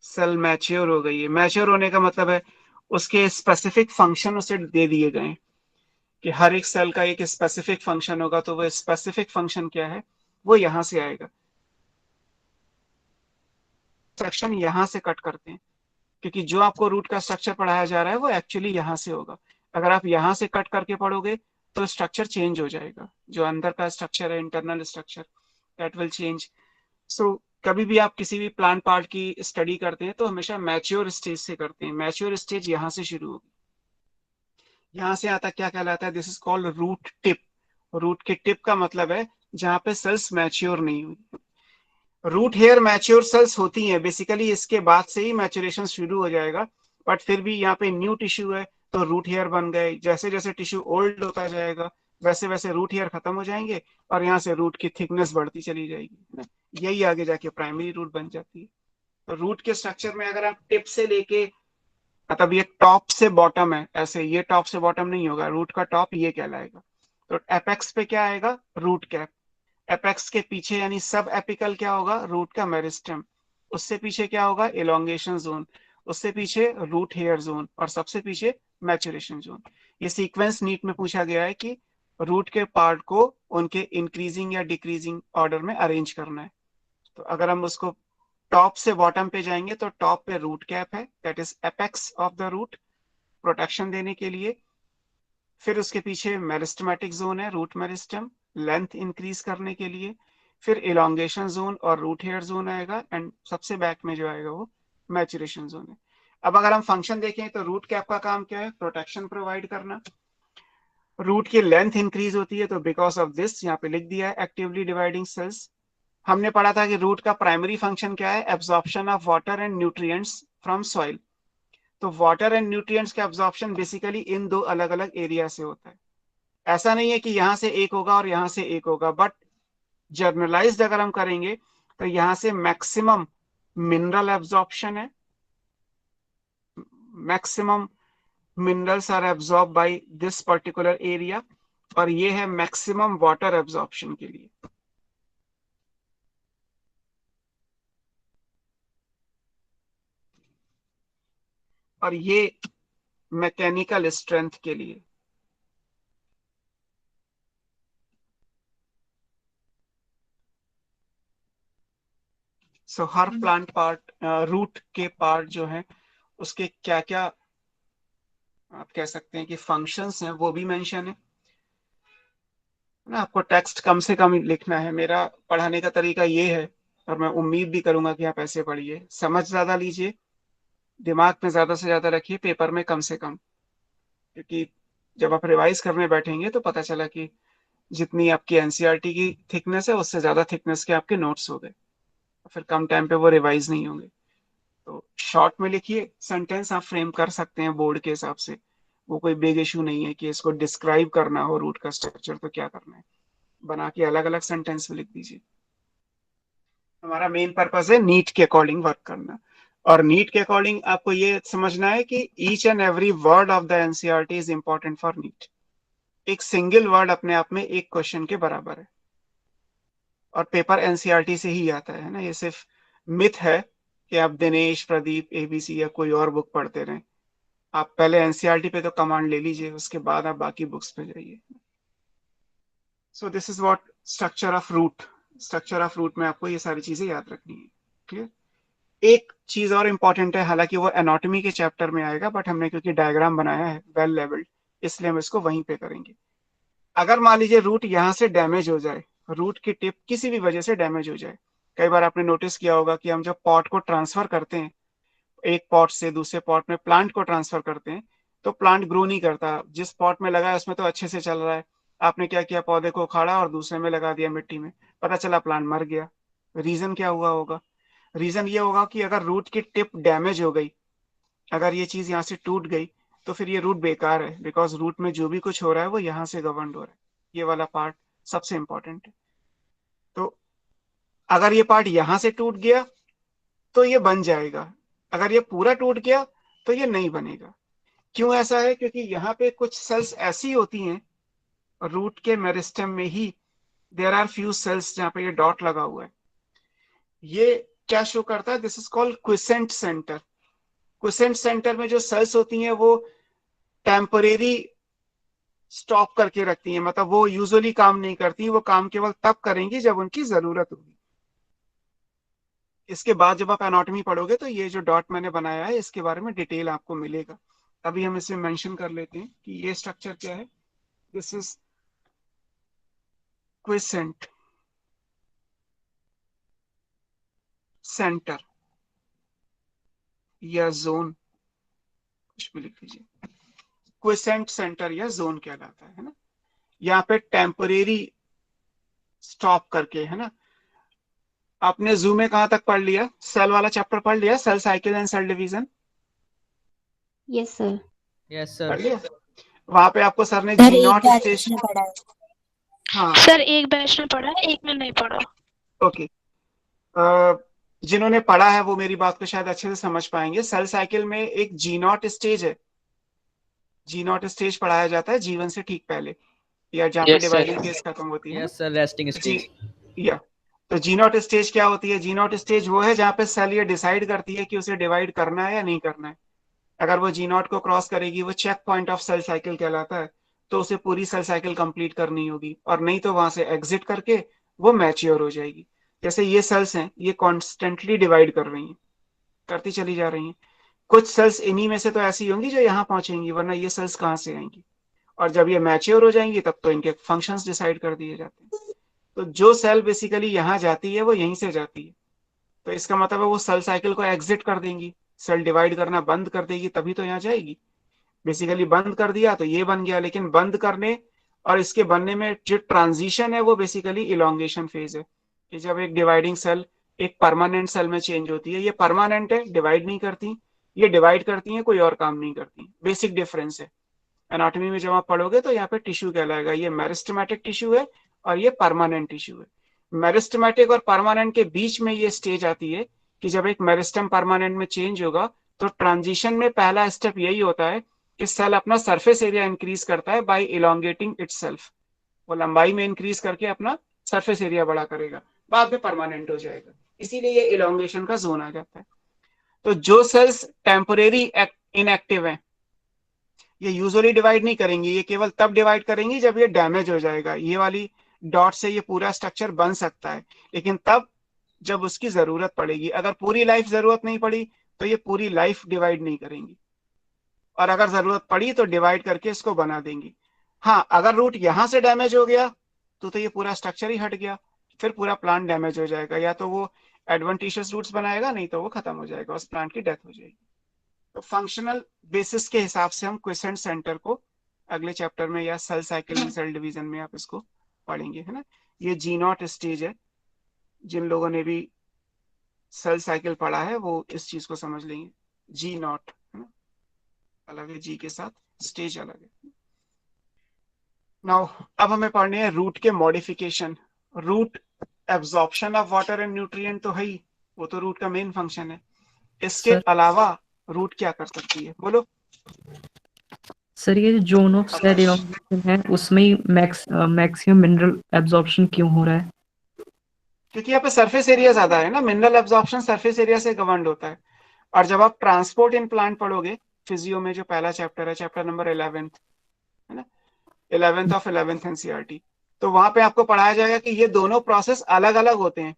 Cell mature हो गई है। मैच्योर होने का मतलब है उसके स्पेसिफिक फंक्शन उसे दे दिए गए, कि हर एक सेल का एक स्पेसिफिक फंक्शन होगा, तो वो स्पेसिफिक फंक्शन क्या है वो यहां से आएगा। सेक्शन यहां से कट करते हैं, क्योंकि जो आपको रूट का स्ट्रक्चर पढ़ाया जा रहा है वो एक्चुअली यहां से होगा। अगर आप यहां से कट करके पढ़ोगे तो स्ट्रक्चर चेंज हो जाएगा, जो अंदर का स्ट्रक्चर है, internal structure, that will change. So कभी भी आप किसी भी प्लांट पार्ट की स्टडी करते हैं तो हमेशा मैच्योर स्टेज से करते हैं। मैच्योर स्टेज यहां से शुरू होगी, यहां से आता क्या कहलाता है? This is called root tip. Root के टिप का मतलब है जहां पे सेल्स मैच्योर नहीं हुई। रूट हेयर मैच्योर सेल्स होती हैं बेसिकली, इसके बाद से ही मैच्योरेशन शुरू हो जाएगा, बट फिर भी यहाँ पे न्यू टिश्यू है तो रूट हेयर बन गए। जैसे जैसे टिश्यू ओल्ड होता जाएगा वैसे वैसे रूट हेयर खत्म हो जाएंगे, और यहाँ से रूट की थिकनेस बढ़ती चली जाएगी, यही आगे जाके प्राइमरी रूट बन जाती है। तो रूट के स्ट्रक्चर में अगर आप टिप से लेके, मतलब ये टॉप से बॉटम है ऐसे, ये टॉप से बॉटम नहीं होगा, रूट का टॉप ये कहलाएगा। तो एपेक्स पे क्या आएगा? Root cap. एपेक्स के पीछे यानी सब एपिकल क्या होगा? रूट का मेरिस्टेम। उससे पीछे क्या होगा? Elongation zone. उससे पीछे रूट हेयर जोन, और सबसे पीछे मैचुरेशन जोन। ये सीक्वेंस नीट में पूछा गया है कि रूट के पार्ट को उनके इंक्रीजिंग या डिक्रीजिंग ऑर्डर में अरेंज करना है। तो अगर हम उसको टॉप से बॉटम पे जाएंगे तो टॉप पे रूट कैप है, that is apex of the root, protection देने के लिए। फिर उसके पीछे मेरिस्टेमेटिक जोन है, रूट मेरिस्टेम, लेंथ इंक्रीज करने के लिए। फिर इलोंगेशन जोन और रूट हेयर जोन आएगा, एंड सबसे बैक में जो आएगा वो मैचुरेशन जोन है। अब अगर हम फंक्शन देखें तो रूट कैप का काम क्या है? प्रोटेक्शन प्रोवाइड करना। रूट की लेंथ इंक्रीज होती है, तो बिकॉज ऑफ दिस यहाँ पे लिख दिया है एक्टिवली डिवाइडिंग सेल्स। हमने पढ़ा था कि रूट का प्राइमरी फंक्शन क्या है, absorption of water and nutrients from soil. तो वाटर एंड न्यूट्रिएंट्स का एब्जॉर्प्शन बेसिकली इन दो अलग अलग एरिया से होता है। ऐसा नहीं है कि यहां से एक होगा और यहां से एक होगा, बट जर्नलाइज्ड अगर हम करेंगे तो यहां से मैक्सिमम मिनरल एब्जॉर्प्शन है, maximum minerals are absorb by this particular area, और ये है मैक्सिमम वाटर एब्जॉर्प्शन के लिए। और ये मैकेनिकल स्ट्रेंथ के लिए। सो हर प्लांट पार्ट, रूट के पार्ट जो है उसके क्या क्या आप कह सकते हैं कि फंक्शंस हैं, वो भी मेंशन है ना। आपको टेक्स्ट कम से कम लिखना है। मेरा पढ़ाने का तरीका ये है, और मैं उम्मीद भी करूंगा कि आप ऐसे पढ़िए। समझ ज्यादा लीजिए, दिमाग में ज्यादा से ज्यादा रखिए, पेपर में कम से कम। क्योंकि जब आप रिवाइज करने बैठेंगे तो पता चला कि जितनी आपकी एनसीईआरटी की थिकनेस है उससे ज्यादा थिकनेस के आपके नोट्स हो गए, फिर कम टाइम पे वो रिवाइज नहीं होंगे। तो शॉर्ट में लिखिए, सेंटेंस आप फ्रेम कर सकते हैं बोर्ड के हिसाब से, वो कोई बिग इशू नहीं है कि इसको डिस्क्राइब करना हो रूट का स्ट्रक्चर तो क्या करना है, बना के अलग अलग सेंटेंस में लिख दीजिए। हमारा मेन पर्पस है नीट के अकॉर्डिंग वर्क करना, और नीट के अकॉर्डिंग आपको ये समझना है कि each and every word of the NCERT is important for NEET. एक सिंगल वर्ड अपने आप में एक क्वेश्चन के बराबर है, और पेपर एनसीईआरटी से ही आता है ना। ये सिर्फ मिथ है कि आप दिनेश, प्रदीप, एबीसी या कोई और बुक पढ़ते रहें। आप पहले एनसीईआरटी पे तो कमांड ले लीजिए, उसके बाद आप बाकी बुक्स पे जाइए। So this is what structure of root. Structure of root में आपको ये सारी चीजें याद रखनी है। क्लियर। एक चीज और इंपॉर्टेंट है, हालांकि वो एनाटॉमी के चैप्टर में आएगा, बट हमने क्योंकि डायग्राम बनाया है वेल लेवल्ड, इसलिए हम इसको वहीं पे करेंगे। अगर मान लीजिए रूट यहाँ से डैमेज हो जाए, रूट की टिप किसी भी वजह से डैमेज हो जाए। कई बार आपने नोटिस किया होगा कि हम जब पॉट को ट्रांसफर करते हैं, एक पॉट से दूसरे पॉट में प्लांट को ट्रांसफर करते हैं, तो प्लांट ग्रो नहीं करता। जिस पॉट में लगा है उसमें तो अच्छे से चल रहा है, आपने क्या किया, पौधे को उखाड़ा और दूसरे में लगा दिया मिट्टी में, पता चला प्लांट मर गया। रीजन क्या हुआ होगा? रीजन ये होगा कि अगर रूट की टिप डैमेज हो गई, अगर ये चीज यहाँ से टूट गई, तो फिर ये रूट बेकार है, बिकॉज रूट में जो भी कुछ हो रहा है वो यहाँ से गवर्न हो रहा है। ये वाला पार्ट सबसे इंपॉर्टेंट है। तो अगर ये पार्ट यहां से टूट गया तो ये बन जाएगा, अगर ये पूरा टूट गया तो ये नहीं बनेगा। क्यों ऐसा है? क्योंकि यहाँ पे कुछ सेल्स ऐसी होती हैं रूट के मेरिस्टेम में ही, देयर आर फ्यू सेल्स जहाँ पे ये डॉट लगा हुआ है। ये क्या शो करता है? This is called quiescent centre. Quiescent centre में जो सेल्स होती हैं वो टेम्परेरी स्टॉप करके रखती हैं, मतलब वो यूजुअली काम नहीं करती, वो काम केवल तब करेंगी जब उनकी जरूरत होगी। इसके बाद जब आप एनाटॉमी पढ़ोगे तो ये जो डॉट मैंने बनाया है इसके बारे में डिटेल आपको मिलेगा। अभी हम इसे मेंशन कर लेते हैं कि ये स्ट्रक्चर क्या है। दिस इज क्विसेंट सेंटर या जोन, कुछ भी लिख लीजिए। क्विसेंट सेंटर या जोन कहलाता है ना। यहाँ पे टेम्परेरी स्टॉप करके, है ना। आपने जू में कहां तक पढ़ लिया? सेल वाला चैप्टर पढ़ लिया, cell cycle and cell division yes sir. Yes पढ़ सर। लिया? वहां पे आपको सर ने सर जी एक नॉट बैच स्टेज, में पढ़ा है। हाँ सर एक बैच में पढ़ा है, एक में नहीं पढ़ा। ओके। जिन्होंने पढ़ा है वो मेरी बात को शायद अच्छे से समझ पाएंगे। सेल साइकिल में एक जी नॉट स्टेज है, जी नॉट स्टेज पढ़ाया जाता है जीवन से ठीक पहले, या जहाँ पे यस सर। डिवाइडिंग फेज खत्म होती है ना। यस सर, रेस्टिंग जी स्टेज। या तो जी नॉट स्टेज क्या होती है? जी नॉट स्टेज वो है जहाँ पे सेल ये डिसाइड करती है कि उसे डिवाइड करना है या नहीं करना है। अगर वो जी नॉट को क्रॉस करेगी, वो check point of cell cycle कहलाता है, तो उसे पूरी सेल साइकिल कंप्लीट करनी होगी, और नहीं तो वहां से एग्जिट करके वो मैच्योर हो जाएगी। जैसे ये सेल्स हैं, ये कॉन्स्टेंटली डिवाइड कर रही हैं, करती चली जा रही हैं। कुछ सेल्स इन्हीं में से तो ऐसी होंगी जो यहाँ पहुंचेंगी, वरना ये सेल्स कहाँ से आएंगी? और जब ये मैच्योर हो जाएंगी तब तो इनके फंक्शंस डिसाइड कर दिए जाते हैं। तो जो सेल बेसिकली यहाँ जाती है वो यहीं से जाती है, तो इसका मतलब है वो सेल साइकिल को एग्जिट कर देंगी, सेल डिवाइड करना बंद कर देगी, तभी तो यहाँ जाएगी। बेसिकली बंद कर दिया तो ये बन गया, लेकिन बंद करने और इसके बनने में जो ट्रांजिशन है वो बेसिकली इलोंगेशन फेज है, कि जब एक डिवाइडिंग सेल एक परमानेंट सेल में चेंज होती है। ये परमानेंट है, डिवाइड नहीं करती, ये डिवाइड करती है, कोई और काम नहीं करती। बेसिक डिफरेंस है। एनाटॉमी में जब आप पढ़ोगे तो यहाँ पे टिश्यू कहलाएगा, ये मेरिस्टेमेटिक टिश्यू है और ये परमानेंट टिश्यू है। मेरिस्टेमेटिक और परमानेंट के बीच में ये स्टेज आती है कि जब एक मेरिस्टम परमानेंट में चेंज होगा तो ट्रांजिशन में पहला स्टेप यही होता है कि सेल अपना सरफेस एरिया इंक्रीज करता है बाय इलोंगेटिंग इटसेल्फ। वो लंबाई में इंक्रीज करके अपना सरफेस एरिया बड़ा करेगा, बाद में परमानेंट हो जाएगा। इसीलिए ये इलोंगेशन का जोन आ जाता है। तो जो सेल्स टेम्पोरेरी इनएक्टिव हैं ये यूजुअली डिवाइड नहीं करेंगी, ये केवल तब डिवाइड करेंगी जब ये डैमेज हो जाएगा। ये वाली डॉट से ये पूरा स्ट्रक्चर बन सकता है, लेकिन तब जब उसकी जरूरत पड़ेगी। अगर पूरी लाइफ जरूरत नहीं पड़ी तो ये पूरी लाइफ डिवाइड नहीं करेंगी, और अगर जरूरत पड़ी तो डिवाइड करके इसको बना देंगी। हाँ, अगर रूट यहां से डैमेज हो गया तो ये पूरा स्ट्रक्चर ही हट गया, फिर पूरा प्लांट डैमेज हो जाएगा। या तो वो एडवेंटिशियस रूट्स बनाएगा, नहीं तो वो खत्म हो जाएगा, उस प्लांट की डेथ हो जाएगी। तो फंक्शनल बेसिस के हिसाब से हम क्विसेंट सेंटर को अगले चैप्टर में या सेल साइकिल सेल डिवीजन में आप इसको पढ़ेंगे, है ना। ये जी नॉट स्टेज है। जिन लोगों ने भी सेल साइकिल पढ़ा है वो इस चीज को समझ लेंगे। जी नॉट है ना, अलग है, जी के साथ स्टेज अलग है। नाउ अब हमें पढ़ने हैं रूट के modification. Root absorption of water and nutrient तो है ही, वो तो रूट का मेन फंक्शन है। इसके सर अलावा रूट क्या कर सकती है, बोलो। सर ये जोन ऑफ सेल इलोंगेशन है, उसमें ही मैक्सिमम मिनरल एब्जॉर्प्शन क्यों हो रहा है? क्योंकि यहाँ पे सरफेस एरिया ज्यादा है ना, मिनरल एब्जॉर्प्शन सरफेस एरिया से गवर्नड होता है। और जब आप ट्रांसपोर्ट इन प्लांट पढ़ोगे फिजियो में, जो पहला चैप्टर है, चैप्टर नंबर 11 है ना, 11th ऑफ 11th एनसीईआरटी, तो वहां पे आपको पढ़ाया जाएगा कि ये दोनों प्रोसेस अलग अलग होते हैं।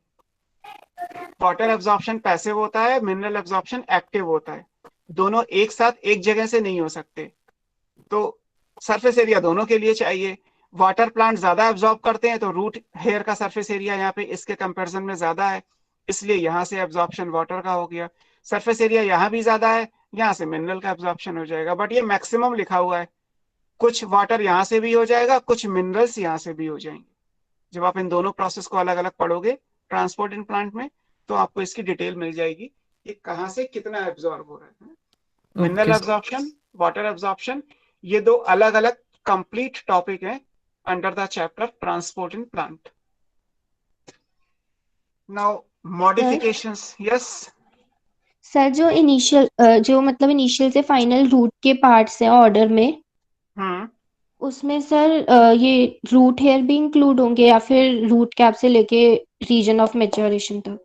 वाटर एब्जॉर्प्शन पैसिव होता है, मिनरल एब्जॉर्प्शन एक्टिव होता है। दोनों एक साथ एक जगह से नहीं हो सकते। तो सरफेस एरिया दोनों के लिए चाहिए। वाटर प्लांट ज्यादा एब्जॉर्ब करते हैं तो रूट हेयर का सरफेस एरिया यहाँ पे इसके कंपैरिजन में ज्यादा है, इसलिए यहाँ से एब्जॉर्प्शन वाटर का हो गया। सरफेस एरिया यहाँ भी ज्यादा है, यहाँ से मिनरल का एब्जॉर्प्शन हो जाएगा। बट ये मैक्सिमम लिखा हुआ है, कुछ वाटर यहाँ से भी हो जाएगा, कुछ मिनरल्स यहाँ से भी हो जाएंगे। जब आप इन दोनों प्रोसेस को अलग अलग पढ़ोगे ट्रांसपोर्ट इन प्लांट में, तो आपको इसकी डिटेल मिल जाएगी कि कहाँ से कितना एब्जॉर्ब हो रहा है। मिनरल एब्जॉर्प्शन, वाटर एब्जॉर्प्शन, ये दो अलग अलग कंप्लीट टॉपिक है under the chapter transport in plant. Now modifications, yes. Sir जो इनिशियल से फाइनल रूट के पार्ट्स हैं ऑर्डर में, उसमें सर ये रूट हेयर भी इंक्लूड होंगे या फिर रूट कैप से लेके रीजन ऑफ मैच्योरेशन तक?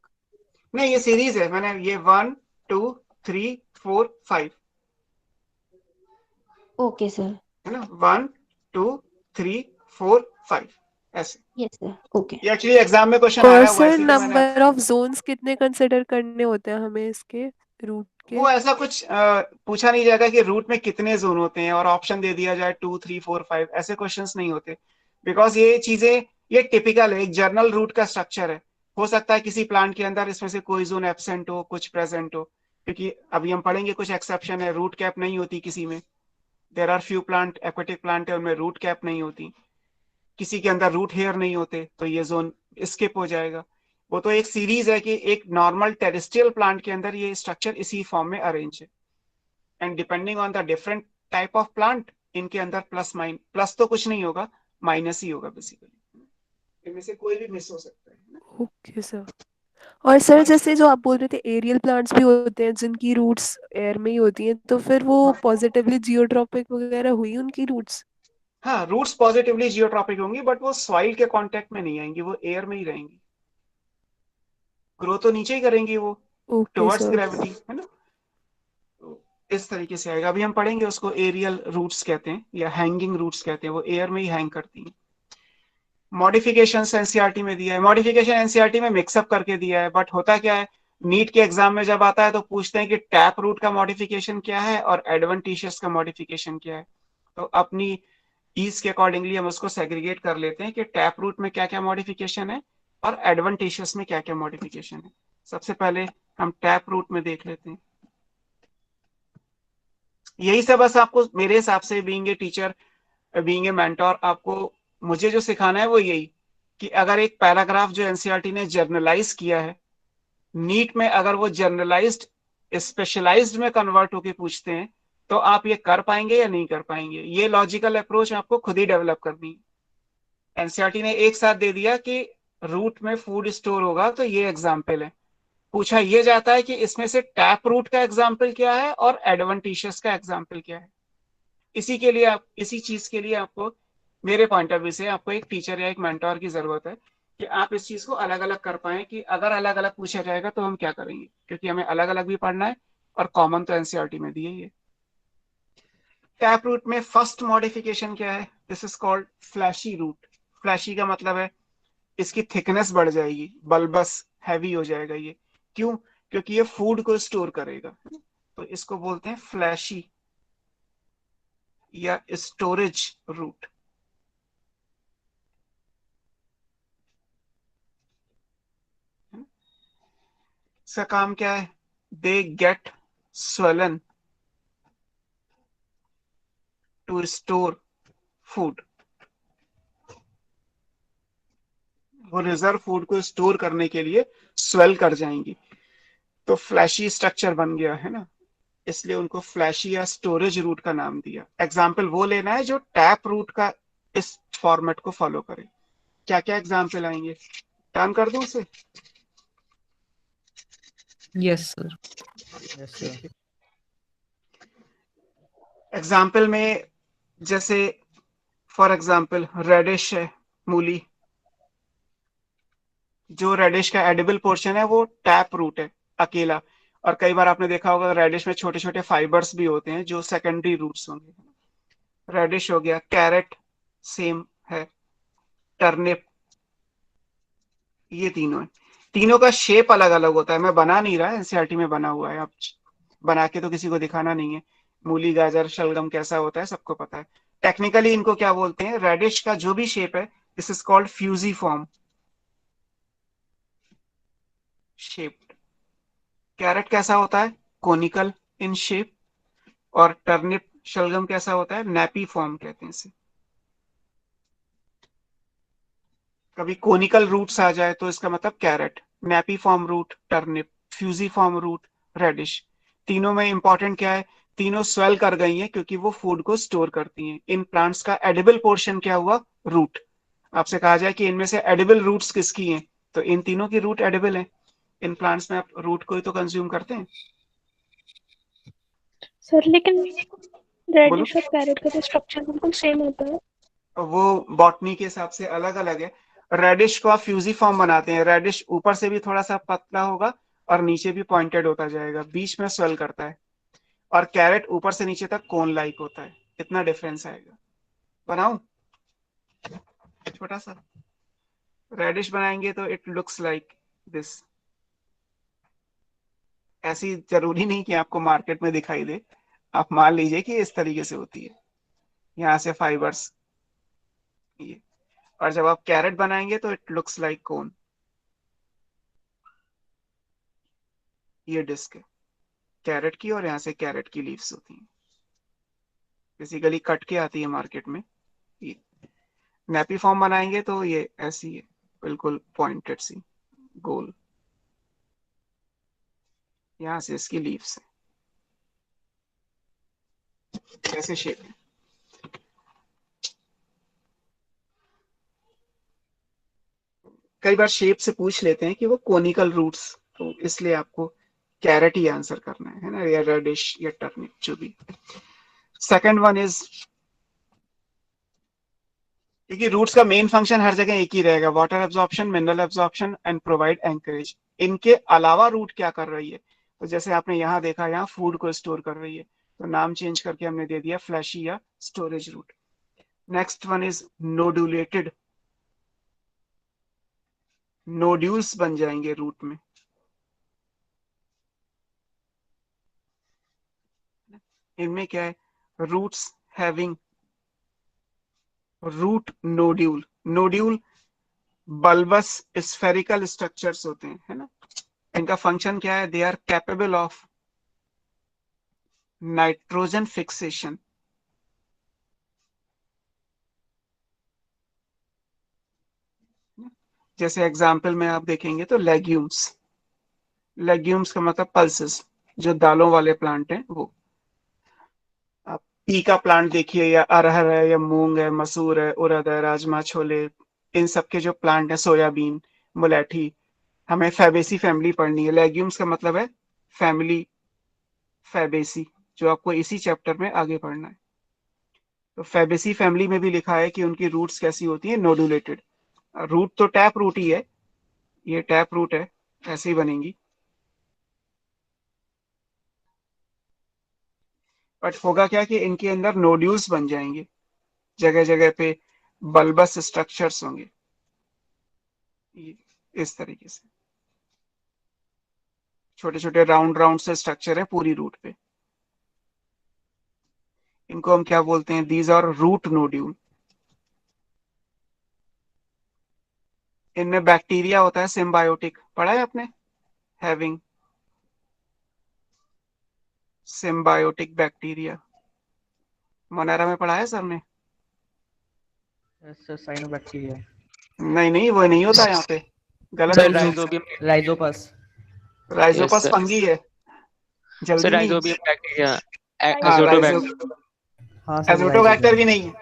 नहीं, ये सीरीज है, मैंने ये 1 2 3 4 5 ओके सर। है ना, 1 2 3 4 5 ऐसे। Yes sir, okay. ये एक्चुअली एग्जाम में क्वेश्चन आया हुआ है, सर इसीलिए मैंने नंबर ऑफ जोन्स कितने कंसिडर करने होते हैं हमें इसके रूट के? वो ऐसा कुछ पूछा नहीं जाएगा कि रूट में कितने जोन होते हैं और ऑप्शन दे दिया जाए 2 3 4 5, ऐसे क्वेश्चंस नहीं होते। बिकॉज ये चीजें ये टिपिकल है, एक जर्नल रूट का स्ट्रक्चर है। हो सकता है किसी प्लांट के अंदर इसमें से कोई जोन एब्सेंट हो, कुछ प्रेजेंट हो, क्योंकि अभी हम पढ़ेंगे कुछ एक्सेप्शन है, रूट कैप नहीं होती किसी में। There are few plant, aquatic plant है, उनमें रूट कैप नहीं होती। किसी के अंदर रूट हेयर नहीं होते, तो ये जोन स्किप हो जाएगा। वो तो एक सीरीज है कि एक नॉर्मल टेरेस्ट्रियल प्लांट के अंदर ये स्ट्रक्चर इसी फॉर्म में अरेंज है, and depending on the different type of plant इनके अंदर प्लस तो कुछ नहीं होगा, माइनस ही होगा बेसिकली। इनमें से कोई भी मिस हो सकता है। Okay sir. और सर जैसे जो आप बोल रहे थे एरियल प्लांट्स भी होते हैं जिनकी रूट्स एयर में ही होती हैं, तो फिर वो पॉजिटिवली जियोट्रॉपिक वगैरह हुई उनकी रूट्स? हाँ, रूट्स पॉजिटिवली जियोट्रॉपिक होंगी, बट वो सॉइल के कांटेक्ट में नहीं आएंगी, वो एयर में ही रहेंगी। ग्रो तो नीचे ही करेंगी वो, टुवर्ड्स ग्रेविटी, है ना। तो इस तरीके से आएगा। अभी हम पढ़ेंगे उसको, एरियल रूट्स कहते हैं या हैंगिंग रूट्स कहते हैं, वो एयर में ही हैंग करती हैं। मॉडिफिकेशन एनसीईआरटी में दिया है, मॉडिफिकेशन एनसीईआरटी में मिक्सअप करके दिया है, बट होता क्या है, नीट के एग्जाम में जब आता है तो पूछते हैं कि टैप रूट का मॉडिफिकेशन क्या है और एडवेंटिशियस का मॉडिफिकेशन क्या है। तो अपनी ईज के अकॉर्डिंगली हम उसको सेग्रीगेट कर लेते हैं कि टैप रूट में क्या क्या मॉडिफिकेशन है और एडवेंटिशियस में क्या क्या मॉडिफिकेशन है। सबसे पहले हम टैप रूट में देख लेते हैं। यही सब बस आपको मेरे हिसाब से being a teacher being a mentor आपको मुझे जो सिखाना है वो यही कि अगर एक पैराग्राफ जो एनसीईआरटी ने जर्नलाइज किया है, नीट में अगर वो जर्नलाइज्ड स्पेशलाइज्ड में कन्वर्ट होके पूछते हैं तो आप ये कर पाएंगे या नहीं कर पाएंगे। ये लॉजिकल अप्रोच आपको खुद ही डेवलप करनी है। एनसीईआरटी ने एक साथ दे दिया कि रूट में फूड स्टोर होगा तो ये एग्जाम्पल है, पूछा ये जाता है कि इसमें से टैप रूट का एग्जाम्पल क्या है और एडवेंटिशियस का एग्जाम्पल क्या है। इसी के लिए आप इसी चीज के लिए आपको मेरे पॉइंट ऑफ व्यू से आपको एक टीचर या एक मेंटोर की जरूरत है कि आप इस चीज को अलग अलग कर पाए कि अगर अलग अलग पूछा जाएगा तो हम क्या करेंगे, क्योंकि हमें अलग अलग भी पढ़ना है और कॉमन तो एनसीईआरटी में दिए ही है। टैप रूट में फर्स्ट मॉडिफिकेशन क्या है, this is called fleshy root. Fleshy का मतलब है इसकी थिकनेस बढ़ जाएगी, बल्बस हैवी हो जाएगा ये। क्यों? क्योंकि ये फूड को स्टोर करेगा, तो इसको बोलते हैं फ्लैशी या स्टोरेज रूट। इसका काम क्या है, they get swollen to store food. वो रिजर्व फूड को स्टोर करने के लिए स्वेल कर जाएंगी, तो फ्लैशी स्ट्रक्चर बन गया है ना, इसलिए उनको फ्लैशी या स्टोरेज रूट का नाम दिया। एग्जाम्पल वो लेना है जो टैप रूट का इस फॉर्मेट को फॉलो करे। क्या क्या एग्जाम्पल आएंगे, टर्न कर दूं उसे? Yes sir. Yes sir. Example में जैसे फॉर एग्जाम्पल रेडिश है, मूली। जो रेडिश का एडिबल पोर्शन है वो टैप रूट है अकेला, और कई बार आपने देखा होगा रेडिश में छोटे छोटे फाइबर्स भी होते हैं जो सेकेंडरी रूट्स होंगे। रेडिश हो गया, कैरेट सेम है, टर्निप, ये तीनों है। तीनों का शेप अलग अलग होता है, मैं बना नहीं रहा, एनसीईआरटी में बना हुआ है, आप बना के तो किसी को दिखाना नहीं है। मूली गाजर शलगम कैसा होता है सबको पता है। टेक्निकली इनको क्या बोलते हैं, रेडिश का जो भी शेप है this is called fusiform shaped. Carrot कैसा होता है, कोनिकल इन शेप, और टर्निप शलगम कैसा होता है, नैपी फॉर्म कहते हैं इसे। कभी कोनिकल रूट्स आ जाए तो इसका मतलब carrot, napiform root turnip, fusiform root radish. तीनों में इंपॉर्टेंट क्या है, तीनों स्वेल कर गई हैं क्योंकि वो फूड को स्टोर करती हैं। इन प्लांट्स का एडिबल पोर्शन क्या हुआ, रूट। आपसे कहा जाए कि इनमें से एडिबल रूट्स किसकी हैं, तो इन तीनों की रूट एडिबल है। इन प्लांट्स में आप रूट को ही तो कंज्यूम करते हैं। सर लेकिन बोलो। रेडिश और कैरेट का तो स्ट्रक्चर बिल्कुल सेम होता है। वो बॉटनी के हिसाब से अलग अलग है। रेडिश को आप फ्यूजी फॉर्म बनाते हैं, रेडिश ऊपर से भी थोड़ा सा पतला होगा और नीचे भी पॉइंटेड होता जाएगा, बीच में स्वेल करता है। और कैरेट ऊपर से नीचे तक कोन लाइक होता है, इतना डिफरेंस आएगा। बनाऊं छोटा सा, रेडिश बनाएंगे तो इट लुक्स लाइक दिस। ऐसी जरूरी नहीं कि आपको मार्केट में दिखाई दे, आप मान लीजिए कि इस तरीके से होती है, यहाँ से फाइबर्स ये। और जब आप कैरेट बनाएंगे तो इट लुक्स लाइक कोन। ये डिस्क है कैरेट की, और यहाँ से कैरेट की लीव्स होती हैं, बेसिकली कट के आती है मार्केट में। ये नैपी फॉर्म बनाएंगे तो ये ऐसी है, बिल्कुल पॉइंटेड सी गोल, यहाँ से इसकी लीव्स है, ऐसे शेप है। कई बार शेप से पूछ लेते हैं कि वो कोनिकल रूट्स, तो इसलिए आपको कैरेट ही आंसर करना है ना, या रेडिश या टर्निप जो भी। सेकंड वन इज, क्योंकि रूट्स का मेन फंक्शन हर जगह एक ही रहेगा, water absorption, mineral absorption and provide anchorage. इनके अलावा रूट क्या कर रही है, तो जैसे आपने यहाँ देखा, यहाँ फूड को स्टोर कर रही है, तो नाम चेंज करके हमने दे दिया फ्लैशी या storage root. Next one is nodulated, nodules बन जाएंगे रूट में। इनमें क्या है, roots having root nodule. Nodule bulbous spherical structures होते हैं, है ना। इनका फंक्शन क्या है, they are capable of nitrogen fixation. जैसे एग्जाम्पल में आप देखेंगे तो लेग्यूम्स, लेग्यूम्स का मतलब पल्सेस, जो दालों वाले प्लांट हैं वो। आप पी का प्लांट देखिए, या अरहर है, या मूंग है, मसूर है, उड़द है, राजमा, छोले, इन सब के जो प्लांट है, सोयाबीन, मुलेठी, हमें फैबेसी फैमिली पढ़नी है। लेग्यूम्स का मतलब है फैमिली फैबेसी, जो आपको इसी चैप्टर में आगे पढ़ना है। तो फैबेसी फैमिली में भी लिखा है कि उनकी रूट्स कैसी होती है, नोडुलेटेड। रूट तो टैप रूट ही है, ये टैप रूट है, ऐसे ही बनेंगी। बट होगा क्या कि इनके अंदर नोड्यूल्स बन जाएंगे, जगह जगह पे बल्बस स्ट्रक्चर्स होंगे, इस तरीके से छोटे छोटे राउंड राउंड से स्ट्रक्चर है पूरी रूट पे। इनको हम क्या बोलते हैं, दीज आर रूट नोड्यूल। इनमें बैक्टीरिया होता है सिम्बायोटिक, पढ़ा है आपने, हैविंग सिम्बायोटिक बैक्टीरिया, मोनेरा में पढ़ा है सर ने? Sir cyanobacteria. नहीं नहीं, वो नहीं होता यहाँ पे, गलत सर है। Rhizobium, Rhizopus. Yes Rhizopus sir. Fungi है, सर जल्दी नहीं। राइजोबियम बैक्टीरिया, हाँ राइजो, एजोटोबैक्टर। हाँ सर, वो एजोटोबैक्टर भी राइजोबियम। नहीं है।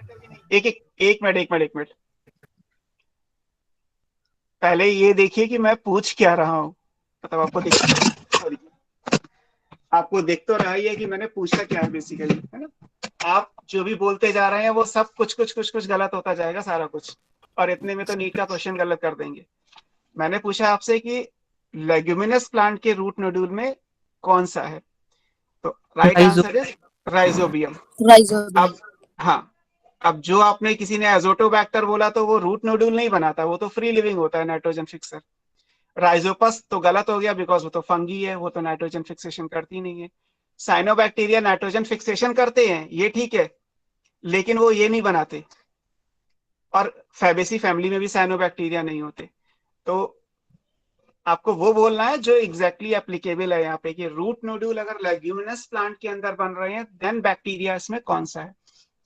एक मिनट, पहले ये देखिए कि मैं पूछ क्या रहा हूँ, मतलब आपको दिख, सॉरी, आपको दिख तो रहा ही है कि मैंने पूछा क्या है बेसिकली, है ना। आप जो भी बोलते जा रहे हैं वो सब कुछ गलत होता जाएगा सारा कुछ, और इतने में तो नीट का क्वेश्चन गलत कर देंगे। मैंने पूछा आपसे कि लेग्यूमिनस प्लांट के रूट नोड्यूल में कौन सा है, तो राइट राइजो आंसर इज राइजोबियम। राइजोबियम। अब हाँ, अब जो आपने किसी ने एजोटोबैक्टर बोला तो वो रूट नोड्यूल नहीं बनाता, वो तो फ्री लिविंग होता है, नाइट्रोजन फिक्सर। राइजोपस तो गलत हो गया, बिकॉज वो तो फंगी है, वो तो नाइट्रोजन फिक्सेशन करती नहीं है। साइनोबैक्टीरिया नाइट्रोजन फिक्सेशन करते हैं, ये ठीक है, लेकिन वो ये नहीं बनाते, और फैबेसी फैमिली में भी साइनोबैक्टीरिया नहीं होते। तो आपको वो बोलना है जो एग्जैक्टली एप्लीकेबल है यहाँ पे, कि रूट नोड्यूल अगर लेग्यूमिनस प्लांट के अंदर बन रहे हैं, देन बैक्टीरिया इसमें कौन सा है।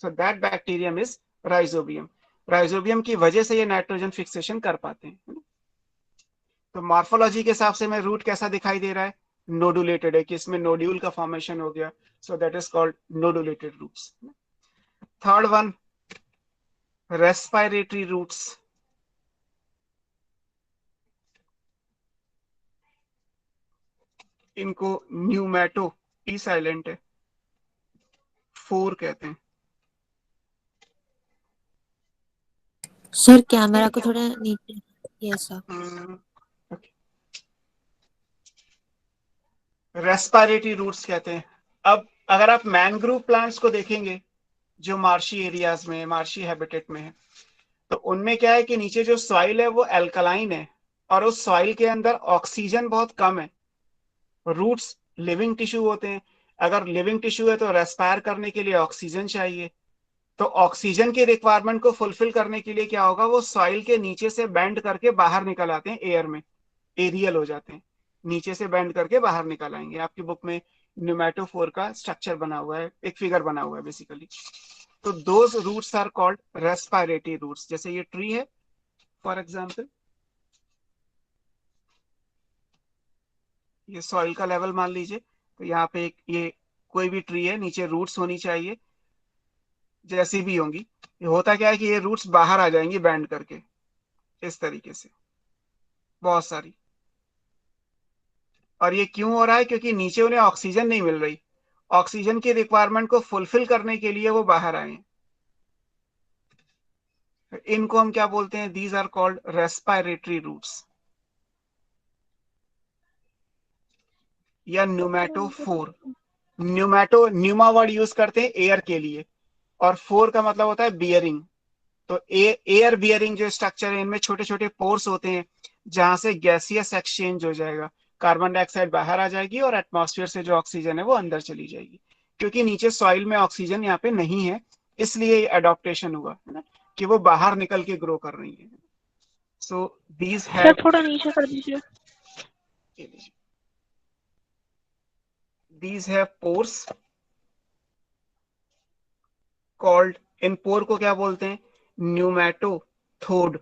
So that bacterium is rhizobium. Rhizobium की वजह से ये नाइट्रोजन फिक्सेशन कर पाते हैं। तो मॉर्फोलॉजी के हिसाब से में रूट कैसा दिखाई दे रहा है, नोडुलेटेड है, कि इसमें नोड्यूल का फॉर्मेशन हो गया, so that is called nodulated roots. Third one, respiratory roots. इनको न्यूमैटो, ई साइलेंट है, फोर कहते हैं। सर कैमरा को थोड़ा नीचे, यस सर। रेस्पिरेटरी रूट्स कहते हैं। अब अगर आप मैंग्रोव प्लांट्स को देखेंगे जो मार्शी एरियाज में, मार्शी हैबिटेट में है, तो उनमें क्या है कि नीचे जो सॉइल है वो एल्कलाइन है, और उस सॉइल के अंदर ऑक्सीजन बहुत कम है। रूट्स लिविंग टिश्यू होते हैं, अगर लिविंग टिश्यू है तो रेस्पायर करने के लिए ऑक्सीजन चाहिए। तो ऑक्सीजन की रिक्वायरमेंट को फुलफिल करने के लिए क्या होगा, वो सॉइल के नीचे से बेंड करके बाहर निकल आते हैं एयर में, एरियल हो जाते हैं, नीचे से बेंड करके बाहर निकल आएंगे। आपकी बुक में न्यूमेटोफोर का स्ट्रक्चर बना हुआ है, एक फिगर बना हुआ है बेसिकली। तो those roots are called respiratory roots. जैसे ये ट्री है फॉर एग्जांपल, ये सॉइल का लेवल मान लीजिए, तो यहाँ पे एक ये कोई भी ट्री है, नीचे रूट्स होनी चाहिए, जैसी भी होंगी। ये होता क्या है कि ये रूट्स बाहर आ जाएंगी बैंड करके, इस तरीके से बहुत सारी। और ये क्यों हो रहा है, क्योंकि नीचे उन्हें ऑक्सीजन नहीं मिल रही, ऑक्सीजन की रिक्वायरमेंट को फुलफिल करने के लिए वो बाहर आए हैं। इनको हम क्या बोलते हैं, these are called respiratory roots, या pneumatophore. Pneumato, pneuma word use करते हैं एयर के लिए, और फोर का मतलब होता है बियरिंग। तो एयर बियरिंग जो स्ट्रक्चर है, इनमें छोटे छोटे पोर्स होते हैं, जहां से गैसियस एक्सचेंज हो जाएगा, कार्बन डाइऑक्साइड बाहर आ जाएगी और एटमॉस्फेयर से जो ऑक्सीजन है वो अंदर चली जाएगी। क्योंकि नीचे सॉइल में ऑक्सीजन यहाँ पे नहीं है, इसलिए अडॉप्टेशन हुआ है ना, कि वो बाहर निकल के ग्रो कर रही है। सो दीज सर हैव, थोड़ा नीचे कर दीजिए। these have pores called, इन पोर को क्या बोलते हैं, न्यूमेटोथोड।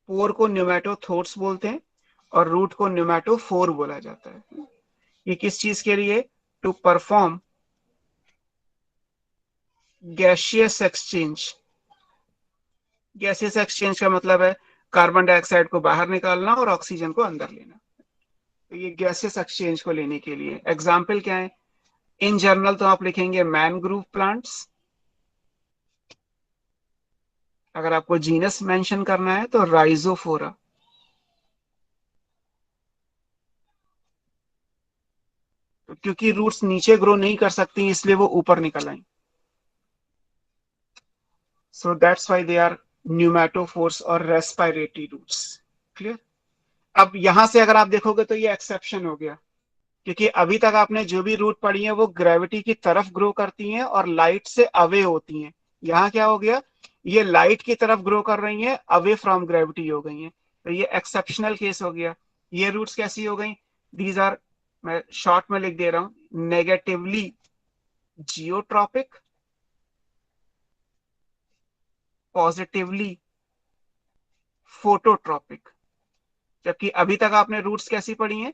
पोर को न्यूमेटोथोर्स बोलते हैं और रूट को न्यूमेटोफोर बोला जाता है। ये किस चीज के लिए? To perform gaseous exchange. Gaseous exchange का मतलब है कार्बन डाइऑक्साइड को बाहर निकालना और ऑक्सीजन को अंदर लेना। तो ये गैसियस एक्सचेंज को लेने के लिए एग्जाम्पल क्या है? इन जनरल तो आप लिखेंगे मैनग्रूव प्लांट्स। अगर आपको जीनस मेंशन करना है तो राइजोफोरा। क्योंकि रूट्स नीचे ग्रो नहीं कर सकती इसलिए वो ऊपर निकल आई। So that's why they are pneumatophores और रेस्पिरेटरी रूट्स। क्लियर? अब यहां से अगर आप देखोगे तो ये एक्सेप्शन हो गया, क्योंकि अभी तक आपने जो भी रूट पढ़ी है वो ग्रेविटी की तरफ ग्रो करती हैं और लाइट से अवे होती हैं। यहाँ क्या हो गया? ये लाइट की तरफ ग्रो कर रही हैं, अवे फ्रॉम ग्रेविटी हो गई हैं। तो ये एक्सेप्शनल केस हो गया। ये रूट्स कैसी हो गई? दीज आर, मैं शॉर्ट में लिख दे रहा हूं, नेगेटिवली जियोट्रॉपिक, पॉजिटिवली फोटोट्रॉपिक। जबकि अभी तक आपने रूट्स कैसी पढ़ी हैं?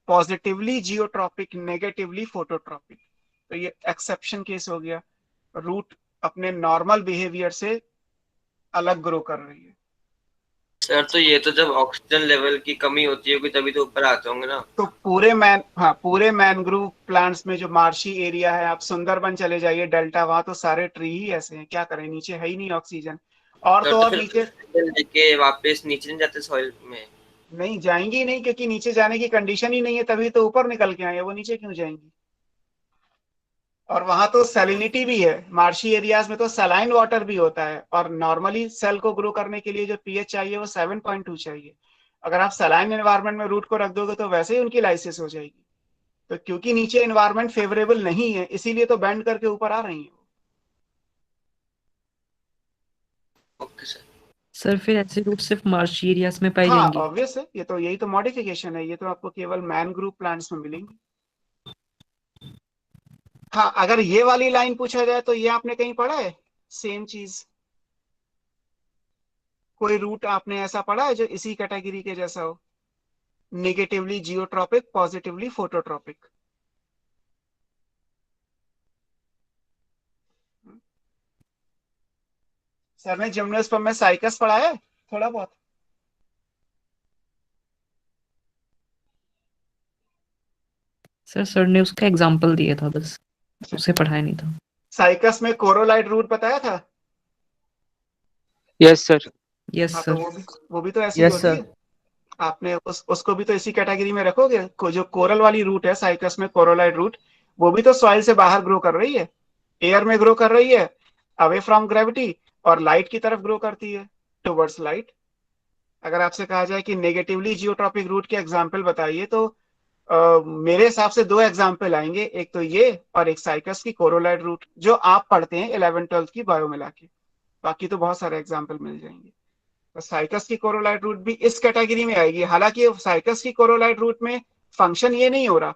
Positively geotropic, negatively phototropic. तो ये एक्सेप्शन केस हो गया। रूट अपने नॉर्मल बिहेवियर से अलग ग्रो कर रही है। सर तो ये तो जब ऑक्सीजन लेवल की कमी होती होगी तभी तो ऊपर आते होंगे ना। तो पूरे मैनग्रोव प्लांट्स में जो मार्शी एरिया है, आप सुंदरबन चले जाइए, डेल्टा, वहां तो सारे ट्री ही ऐसे हैं। क्या करें, नीचे है ही नहीं ऑक्सीजन। और तो और नीचे लेके वापस नीचे नहीं जाते सॉइल में? नहीं जाएंगी, नहीं, क्योंकि नीचे जाने की कंडीशन ही नहीं है, तभी तो ऊपर निकल के आए, वो नीचे क्यों जाएंगी? और वहां तो सैलिनिटी भी है, मार्शी एरियाज में तो सलाइन वाटर भी होता है। और नॉर्मली सेल को ग्रो करने के लिए जो पीएच चाहिए वो 7.2 चाहिए। अगर आप सलाइन एनवायरनमेंट में रूट को रख दोगे तो वैसे ही उनकी लाइसिस हो जाएगी। तो क्योंकि नीचे एनवायरनमेंट फेवरेबल नहीं है, इसीलिए तो बैंड करके ऊपर आ रही है। Okay sir. सर फिर ऐसे रूट सिर्फ मार्शी एरियाज में पाई हाँ जाएंगी? ऑब्वियस है, ये तो यही तो मॉडिफिकेशन है। ये तो आपको केवल मैनग्रोव प्लांट्स में मिलेंगी। हाँ, अगर ये वाली लाइन पूछा जाए तो ये आपने कहीं पढ़ा है सेम चीज? कोई रूट आपने ऐसा पढ़ा है जो इसी कैटेगरी के जैसा हो? Negatively geotropic, positively phototropic. Sir ने जिम्नोस्पर्म में साइकस पढ़ा है थोड़ा बहुत। सर ने उसका एग्जांपल दिया था बस, उसे पढ़ाया नहीं था। साइकस में कोरोलाइट रूट बताया था? Yes sir. यस हाँ, सर। तो वो भी तो ऐसी होती है। आपने उसको भी तो इसी कैटेगरी में रखोगे। जो कोरल वाली रूट है साइकस में, कोरोलाइट रूट, वो भी तो सॉइल से बाहर ग्रो कर रही है, एयर में ग्रो कर रही है, अवे फ्रॉम ग्रेविटी, और लाइट की तरफ ग्रो करती है, टुवर्ड्स लाइट। अगर आपसे कहा जाए कि नेगेटिवली जियोट्रॉपिक रूट के एग्जाम्पल बताइए तो मेरे हिसाब से दो एग्जाम्पल आएंगे, एक तो ये और एक साइकस की कोरोलाइट रूट, जो आप पढ़ते हैं 11th-12th की बायो मिला के। बाकी तो बहुत सारे एग्जाम्पल मिल जाएंगे। तो साइकस की कोरोलाइट रूट भी इस कैटेगरी में आएगी। हालांकि साइकस की कोरोलाइट रूट में फंक्शन ये नहीं हो रहा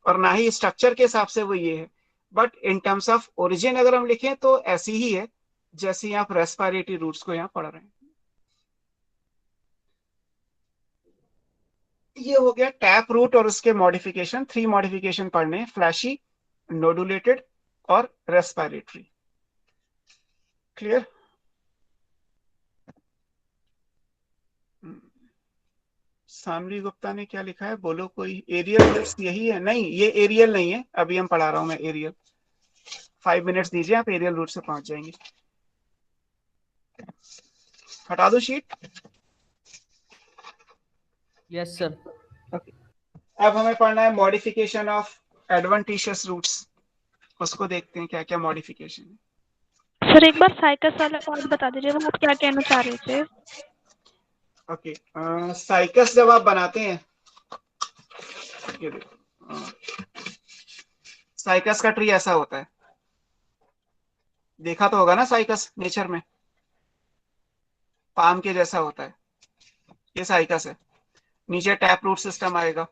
और ना ही स्ट्रक्चर के हिसाब से वो ये है, but in terms of origin अगर हम लिखें तो ऐसी ही है जैसे आप रेस्पिरेटरी रूट्स को यहाँ पढ़ रहे हैं। ये हो गया टैप रूट और उसके मॉडिफिकेशन। 3 मॉडिफिकेशन पढ़ने, फ्लैशी, नोडुलेटेड और रेस्पिरेटरी। क्लियर? सानवी गुप्ता ने क्या लिखा है, बोलो कोई। एरियल रूट्स यही है? नहीं, ये एरियल नहीं है, अभी हम पढ़ा रहा हूं मैं एरियल। 5 मिनट्स दीजिए, आप एरियल रूट से पहुंच जाएंगे। हटा दो शीट। Yes sir. अब हमें पढ़ना है मॉडिफिकेशन ऑफ एडवेंटिशियस रूट्स। उसको देखते हैं क्या क्या मॉडिफिकेशन है। सर एक बार साइकस वाला पार्ट बता दीजिए, वो आप क्या कहना चाह रहे थे? ओके, साइकस जब आप बनाते हैं, ये देखो, साइकस का ट्री ऐसा होता है, देखा तो होगा ना साइकस नेचर में, पाम के जैसा होता है। ये साइकस है। नीचे टैप रूट सिस्टम आएगा,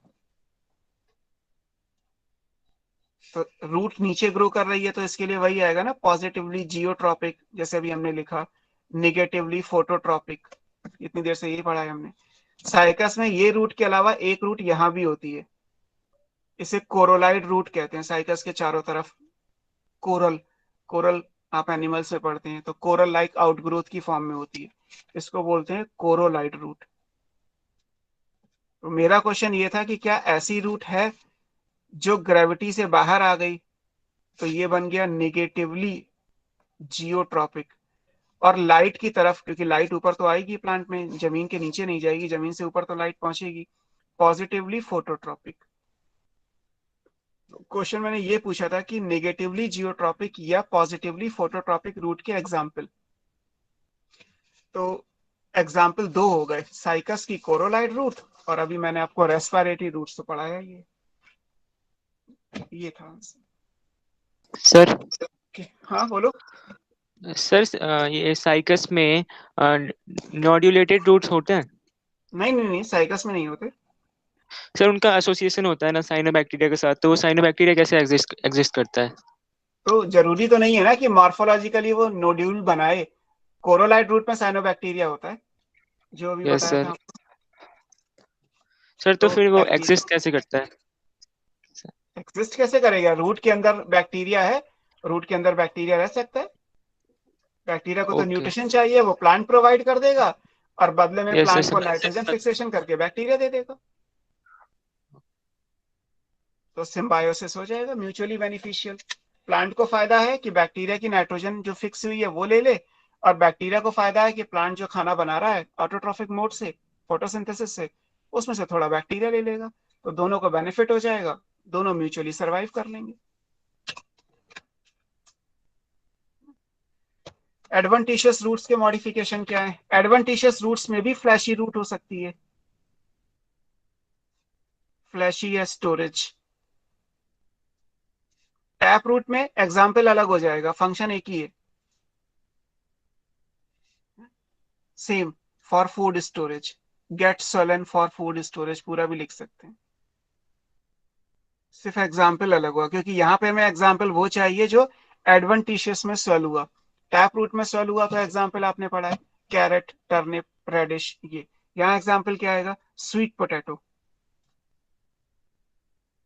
तो रूट नीचे ग्रो कर रही है तो इसके लिए वही आएगा ना, पॉजिटिवली जियोट्रॉपिक, जैसे भी हमने लिखा, निगेटिवली फोटोट्रॉपिक। इतनी देर से यही पढ़ा है हमने। साइकस में ये रूट के अलावा एक रूट यहाँ भी होती है, इसे कोरोलाइड रूट कहते हैं। साइकस के चारों तरफ कोरल, कोरल आप एनिमल्स में पढ़ते हैं तो कोरल लाइक आउटग्रोथ की फॉर्म में होती है, इसको बोलते हैं कोरोलाइड रूट। तो मेरा क्वेश्चन ये था कि क्या ऐसी रूट है जो ग्रेविटी से बाहर आ गई, तो ये बन गया नेगेटिवली जियोट्रॉपिक। और लाइट की तरफ, क्योंकि लाइट ऊपर तो आएगी प्लांट में, जमीन के नीचे नहीं जाएगी, जमीन से ऊपर तो लाइट पहुंचेगी, पॉजिटिवली फोटोट्रॉपिक। क्वेश्चन मैंने ये पूछा था कि नेगेटिवली जियोट्रॉपिक या पॉजिटिवली फोटोट्रॉपिक रूट के एग्जाम्पल। तो एग्जाम्पल दो हो गए, साइकस की कोरोलाइड रूट, और अभी मैंने आपको रेस्पिरेटरी रूट से पढ़ाया। ये था सर। हाँ बोलो सर ये साइकस में नॉड्यूलेटेड रूट्स होते हैं? नहीं नहीं नहीं, साइकस में नहीं होते सर। उनका एसोसिएशन होता है ना साइनोबैक्टीरिया के साथ, तो वो साइनोबैक्टीरिया कैसे एग्जिस्ट करता है? तो जरूरी तो नहीं है ना कि मॉर्फोलॉजिकली वो नोड्यूल बनाए। कोरोलाइड रूट में साइनोबैक्टीरिया होता है, जो अभी यस बताया सर। था। सर तो फिर वो एग्जिस्ट कैसे करता है? एग्जिस्ट कैसे करेगा? रूट के अंदर बैक्टीरिया है, रूट के अंदर बैक्टीरिया रह सकता है। बैक्टीरिया को तो न्यूट्रिशन चाहिए, वो प्लांट प्रोवाइड कर देगा, और बदले में प्लांट को नाइट्रोजन फिक्सेशन करके बैक्टीरिया दे देगा। तो सिम्बायोसिस हो जाएगा, म्यूचुअली बेनिफिशियल। प्लांट को फायदा है कि बैक्टीरिया की नाइट्रोजन जो फिक्स हुई है वो ले ले, और बैक्टीरिया को फायदा है कि प्लांट जो खाना बना रहा है ऑटोट्रॉफिक मोड से, फोटोसिंथेसिस से, उसमें से थोड़ा बैक्टीरिया ले लेगा। तो दोनों को बेनिफिट हो जाएगा, दोनों म्यूचुअली सर्वाइव कर लेंगे। एडवेंटिशियस रूट्स के मॉडिफिकेशन क्या है? एडवेंटिशियस रूट्स में भी फ्लैशी रूट हो सकती है, फ्लैशी या स्टोरेज। टैप रूट में एग्जाम्पल अलग हो जाएगा, फंक्शन एक ही है, same, for food storage, get swollen for food storage, पूरा भी लिख सकते हैं, सिर्फ एग्जाम्पल अलग हुआ, क्योंकि यहाँ पे हमें एग्जाम्पल वो चाहिए जो एडवेंटिशियस में सॉल्व हुआ। टैप रूट में सॉल्व हुआ तो एग्जाम्पल आपने पढ़ा है कैरेट, टर्निप, रेडिश। ये यहाँ एग्जाम्पल क्या आएगा? Sweet potato.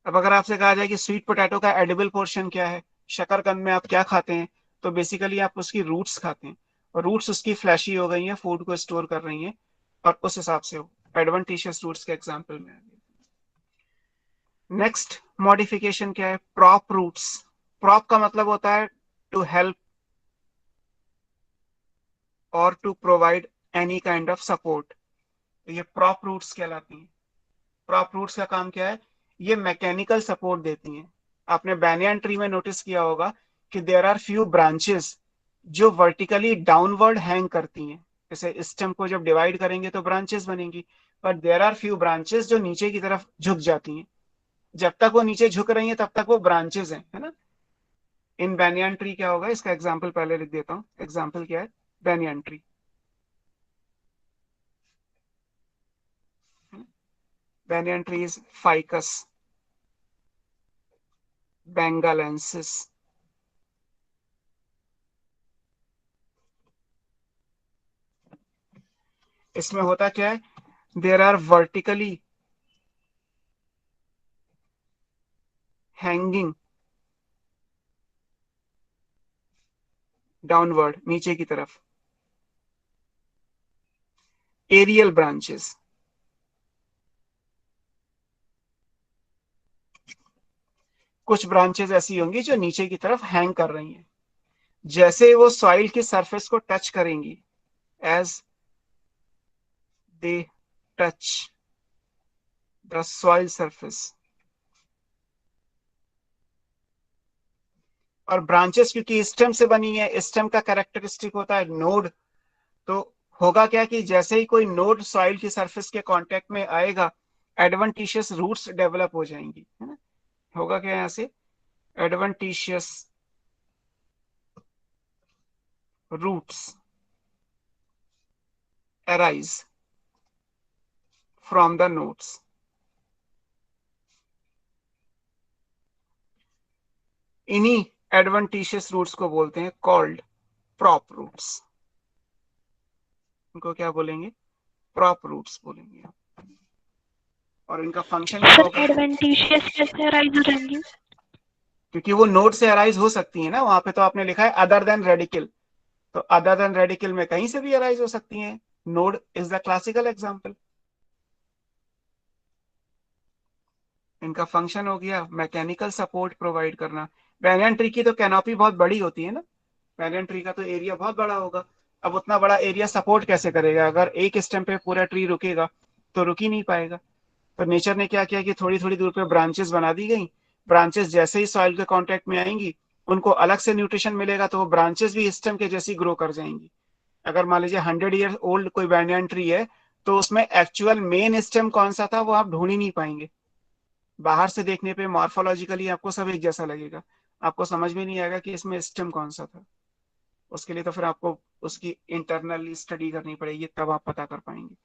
अब अगर आपसे कहा जाए कि स्वीट पोटैटो का एडिबल पोर्शन क्या है, शकरकंद में आप क्या खाते हैं, तो बेसिकली आप उसकी रूट्स खाते हैं, और रूट्स उसकी फ्लैशी हो गई हैं, फूड को स्टोर कर रही हैं, और उस हिसाब से एडवेंटिशियस रूट्स के एग्जाम्पल में। नेक्स्ट मॉडिफिकेशन क्या है? Prop roots. प्रॉप का मतलब होता है टू हेल्प और to provide any kind of support, तो ये प्रॉप रूट्स कहलाती हैं। प्रॉप रूट्स का काम क्या है? ये मैकेनिकल सपोर्ट देती हैं। आपने बैनियन ट्री में नोटिस किया होगा कि देयर आर फ्यू ब्रांचेस जो वर्टिकली डाउनवर्ड हैंग करती हैं। जैसे स्टेम को जब डिवाइड करेंगे तो ब्रांचेस बनेंगी, but there are few branches जो नीचे की तरफ झुक जाती हैं। जब तक वो नीचे झुक रही हैं तब तक वो ब्रांचेस हैं, है ना। इन बैनियन ट्री क्या होगा, इसका एग्जाम्पल पहले लिख देता हूँ। एग्जाम्पल क्या है? Banyan tree. Banyan trees, ficus, bengalensis, इसमें होता क्या है? There are vertically hanging downward, नीचे की तरफ, एरियल ब्रांचेस। कुछ ब्रांचेस ऐसी होंगी जो नीचे की तरफ हैंग कर रही हैं, जैसे वो सॉइल की सरफेस को टच करेंगी, as they touch the soil surface. और ब्रांचेस क्योंकि स्टेम से बनी है, स्टेम का कैरेक्टरिस्टिक होता है नोड, तो होगा क्या कि जैसे ही कोई नोड सॉइल की सरफेस के कांटेक्ट में आएगा, एडवेंटिशियस रूट्स डेवलप हो जाएंगी, है ना। होगा क्या यहां से? Adventitious roots arise from the nodes. इन्हीं एडवेंटिशियस रूट्स को बोलते हैं कॉल्ड प्रॉप रूट्स। इनको क्या बोलेंगे? प्रॉप रूट्स बोलेंगे आप। और इनका फंक्शन क्या सर होगा? एडवेंटिशियस कैसे अराइज हो जाएंगी? क्योंकि वो नोड से अराइज हो सकती है ना, वहां पे तो आपने लिखा है अदर देन रेडिकल, तो अदर देन रेडिकल में कहीं से भी अराइज हो सकती हैं। Node is the classical example. इनका फंक्शन हो गया मैकेनिकल सपोर्ट प्रोवाइड करना। बैनियन ट्री की तो कैनोपी बहुत बड़ी होती है ना, बैनियन ट्री का तो एरिया बहुत बड़ा होगा। अब उतना बड़ा एरिया सपोर्ट कैसे करेगा? अगर एक स्टेम पे पूरा ट्री रुकेगा तो रुक ही नहीं पाएगा। तो नेचर ने क्या किया कि थोड़ी थोड़ी दूर पे ब्रांचेस बना दी गई। ब्रांचेस जैसे ही सॉइल के कांटेक्ट में आएंगी उनको अलग से न्यूट्रिशन मिलेगा, तो वो ब्रांचेस भी स्टेम के जैसी ग्रो कर जाएंगी। अगर मान लीजिए 100 ईयर ओल्ड कोई बैनियन ट्री है, तो उसमें एक्चुअल मेन स्टेम कौन सा था वो आप ढूंढ ही नहीं पाएंगे। बाहर से देखने पे मॉर्फोलॉजिकली आपको सब एक जैसा लगेगा, आपको समझ में नहीं आएगा कि इसमें स्टेम कौन सा था। उसके लिए तो फिर आपको उसकी इंटरनल स्टडी करनी पड़ेगी, तब आप पता कर पाएंगे।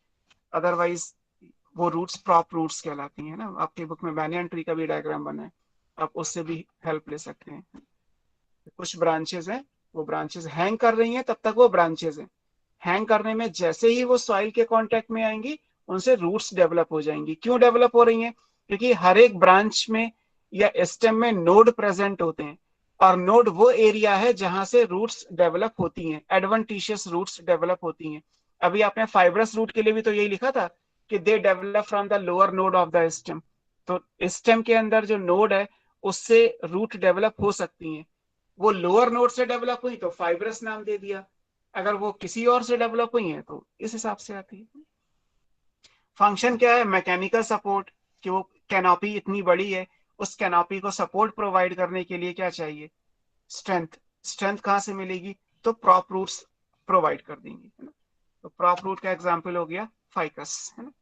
अदरवाइज वो रूट्स प्रॉप रूट्स कहलाती हैं ना। आपके बुक में बैनियन ट्री का भी डायग्राम बना है, आप उससे भी हेल्प ले सकते हैं। कुछ ब्रांचेस हैं, वो ब्रांचेस हैंग कर रही हैं, तब तक वो ब्रांचेस हैं। हैंग करने में जैसे ही वो सॉइल के कांटेक्ट में आएंगी उनसे रूट्स डेवलप हो जाएंगी। क्यों डेवलप हो रही हैं? क्योंकि हर एक ब्रांच में या स्टेम में नोड प्रेजेंट होते हैं, और नोड वो एरिया है जहां से रूट्स डेवलप होती हैं, एडवेंटिशियस रूट्स डेवलप होती हैं। अभी आपने फाइब्रस रूट के लिए भी तो यही लिखा था कि they develop from the lower node of the stem. तो स्टेम के अंदर जो नोड है उससे रूट डेवलप हो सकती हैं। वो लोअर नोड से डेवलप हुई तो फाइब्रस नाम दे दिया, अगर वो किसी और से डेवलप हुई है तो इस हिसाब से आती है। फंक्शन क्या है? मैकेनिकल सपोर्ट, कि वो कैनोपी इतनी बड़ी है, उस कैनोपी को सपोर्ट प्रोवाइड करने के लिए क्या चाहिए? स्ट्रेंथ। स्ट्रेंथ कहां से मिलेगी? तो प्रॉप रूट्स प्रोवाइड कर देंगे, है ना। तो प्रॉप रूट का एग्जांपल हो गया फाइकस, है ना,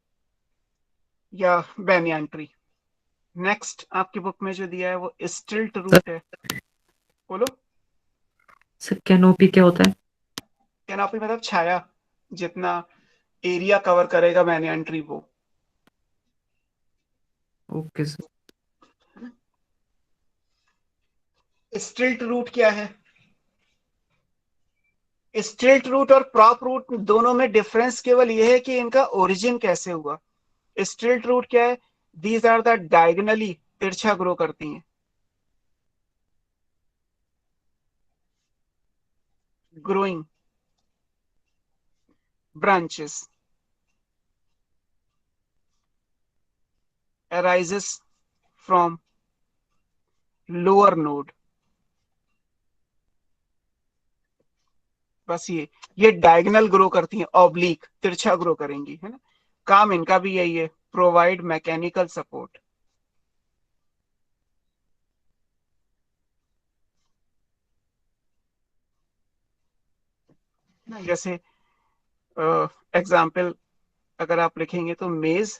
या बैनियन ट्री। नेक्स्ट आपकी बुक में जो दिया है वो स्टिल्ट रूट है। बोलो। सर कैनोपी क्या होता है? कैनोपी मतलब छाया, जितना एरिया कवर करेगा बैनियन ट्री वो। Okay sir. स्टिल्ट रूट क्या है? स्टिल्ट रूट और प्रॉप रूट दोनों में डिफरेंस केवल यह है कि इनका ओरिजिन कैसे हुआ। स्टिल्ट रूट क्या है? दीज आर द डायगनली, तिरछा ग्रो करती हैं। Growing branches arises from lower node। बस ये डायगोनल ग्रो करती हैं, ऑब्लिक, तिरछा ग्रो करेंगी, है ना। काम इनका भी यही है, प्रोवाइड मैकेनिकल सपोर्ट। जैसे एग्जाम्पल अगर आप लिखेंगे तो मेज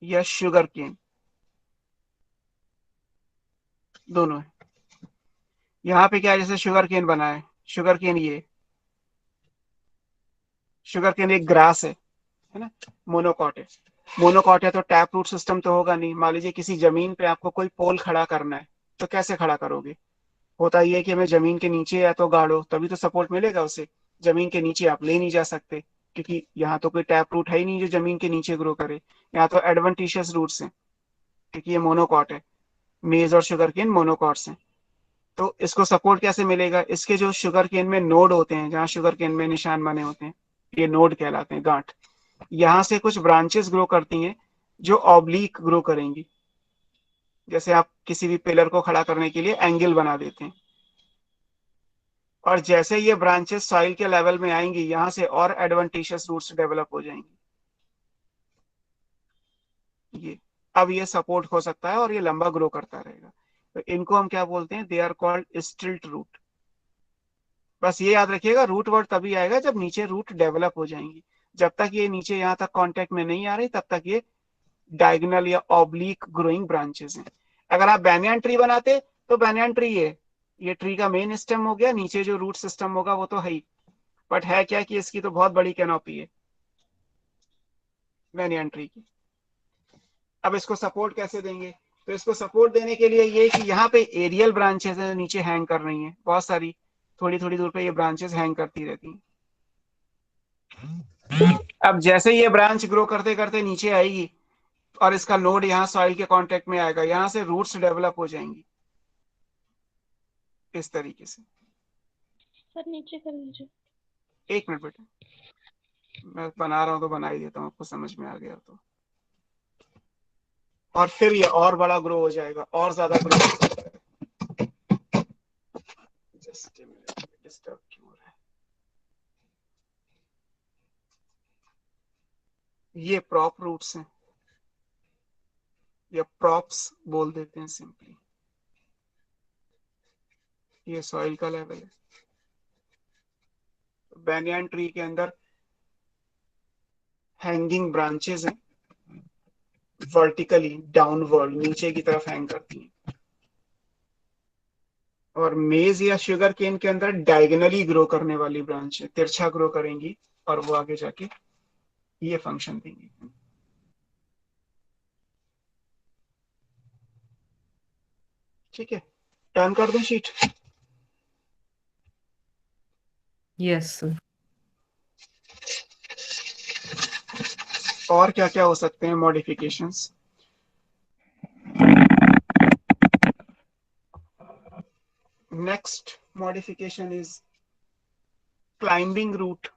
या शुगर केन, दोनों है। यहाँ पे क्या है, जैसे शुगर केन बना है, शुगर केन ये शुगर केन एक ग्रास है ना, मोनोकॉट है। मोनोकॉट है तो टैप रूट सिस्टम तो होगा नहीं। मान लीजिए किसी जमीन पे आपको कोई पोल खड़ा करना है, तो कैसे खड़ा करोगे? होता ही है कि हमें जमीन के नीचे या तो गाड़ो, तभी तो सपोर्ट मिलेगा उसे। जमीन के नीचे आप ले नहीं जा सकते, क्योंकि यहाँ तो कोई टैप रूट है ही नहीं जो जमीन के नीचे ग्रो करे। यहाँ तो एडवेंटिशियस रूट्स हैं, क्योंकि ये मोनोकॉट है। मेज और शुगर केन मोनोकॉट्स हैं। तो इसको सपोर्ट कैसे मिलेगा? इसके जो शुगर केन में नोड होते हैं, जहाँ शुगर केन में निशान बने होते हैं, ये नोड कहलाते हैं, गांठ। यहाँ से कुछ ब्रांचेस ग्रो करती हैं जो ऑब्लिक ग्रो करेंगी। जैसे आप किसी भी पिलर को खड़ा करने के लिए एंगल बना देते हैं, और जैसे ये ब्रांचेस सॉइल के लेवल में आएंगी, यहाँ से और एडवेंटिशियस रूट्स डेवलप हो जाएंगी। ये अब ये सपोर्ट हो सकता है और ये लंबा ग्रो करता रहेगा। तो इनको हम क्या बोलते हैं? They are called stilt root. बस ये याद रखिएगा, रूट वर्ड तभी आएगा जब नीचे रूट डेवलप हो जाएंगी। जब तक ये नीचे यहाँ तक कांटेक्ट में नहीं आ रही, तब तक ये डायगोनल या ऑब्लिक ग्रोइंग ब्रांचेस हैं। अगर आप बैनियन ट्री बनाते तो बैनियन ट्री ये ट्री का मेन स्टेम हो गया, नीचे जो रूट सिस्टम होगा वो तो है ही, बट है क्या कि इसकी तो बहुत बड़ी कैनोपी है बैनियन ट्री की। अब इसको सपोर्ट कैसे देंगे? तो इसको सपोर्ट देने के लिए ये कि यहाँ पे एरियल ब्रांचेस है नीचे हैंग कर रही हैं बहुत सारी, थोड़ी थोड़ी दूर पे ये ब्रांचेस हैंग करती रहती हैं। अब जैसे ये ब्रांच ग्रो करते करते नीचे आएगी और इसका नोड यहाँ सॉइल के कांटेक्ट में आएगा, यहाँ से रूट्स डेवलप हो जाएंगी इस तरीके से। सर नीचे कर लीजिए। 1 मिनट बेटा, मैं बना रहा हूँ तो बना ही देता हूँ, आपको समझ में आ गया तो। और फिर ये और बड़ा ग्रो हो जाएगा, और ज्यादा ग्रो हो जाएगा। जस्ट डिस्टर्ब क्यों हो रहा है? ये प्रॉप रूट्स हैं, या प्रॉप्स बोल देते हैं सिंपली। ये सॉइल का लेवल है। बैनियन ट्री के अंदर हैंगिंग ब्रांचेस हैं, वर्टिकली डाउनवर्ड नीचे की तरफ हैंग करती हैं। और मेज या शुगर केन के अंदर डायगोनली ग्रो करने वाली ब्रांच है, तिरछा ग्रो करेंगी और वो आगे जाके ये फंक्शन देंगी। ठीक है, टर्न कर दो शीट। Yes sir. और क्या क्या हो सकते हैं modifications? Next modification is climbing root.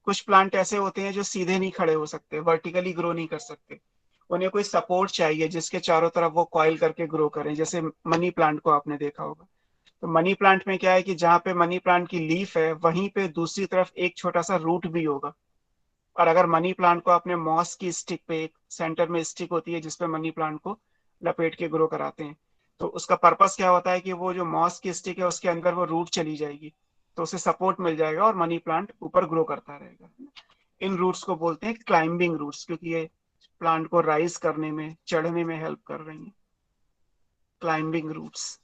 कुछ प्लांट ऐसे होते हैं जो सीधे नहीं खड़े हो सकते, वर्टिकली ग्रो नहीं कर सकते, उन्हें कोई सपोर्ट चाहिए जिसके चारों तरफ वो कॉइल करके ग्रो करें। जैसे मनी प्लांट को आपने देखा होगा, तो मनी प्लांट में क्या है कि जहाँ पे मनी प्लांट की लीफ है वहीं पे दूसरी तरफ एक छोटा सा रूट भी होगा। और अगर मनी प्लांट को अपने मॉस की स्टिक पे, एक सेंटर में स्टिक होती है जिसपे मनी प्लांट को लपेट के ग्रो कराते हैं, तो उसका पर्पस क्या होता है कि वो जो मॉस की स्टिक है उसके अंदर वो रूट चली जाएगी, तो उसे सपोर्ट मिल जाएगा और मनी प्लांट ऊपर ग्रो करता रहेगा। इन रूट्स को बोलते हैं क्लाइंबिंग रूट्स, क्योंकि ये प्लांट को राइज करने में, चढ़ने में हेल्प कर रही हैं। क्लाइंबिंग रूट्स,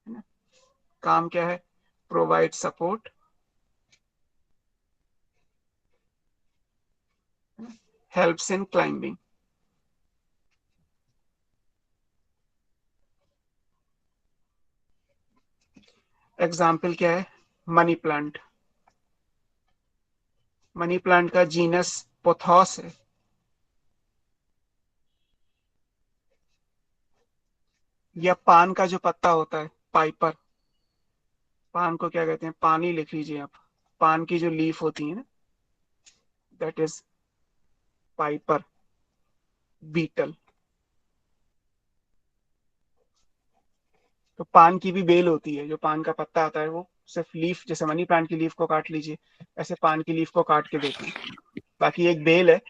है ना? काम क्या है? Provide support, helps in climbing. Example क्या है? Money plant. मनी प्लांट का जीनस पोथोस है। या पान का जो पत्ता होता है, पाइपर, पान को क्या कहते हैं? पानी लिख लीजिए आप। पान की जो लीफ होती है ना, दैट इज पाइपर बीटल। तो पान की भी बेल होती है, जो पान का पत्ता आता है वो सिर्फ लीफ, जैसे मनी प्लांट की लीफ को काट लीजिए, ऐसे पान की लीफ को काट के देखें, बाकी एक बेल है,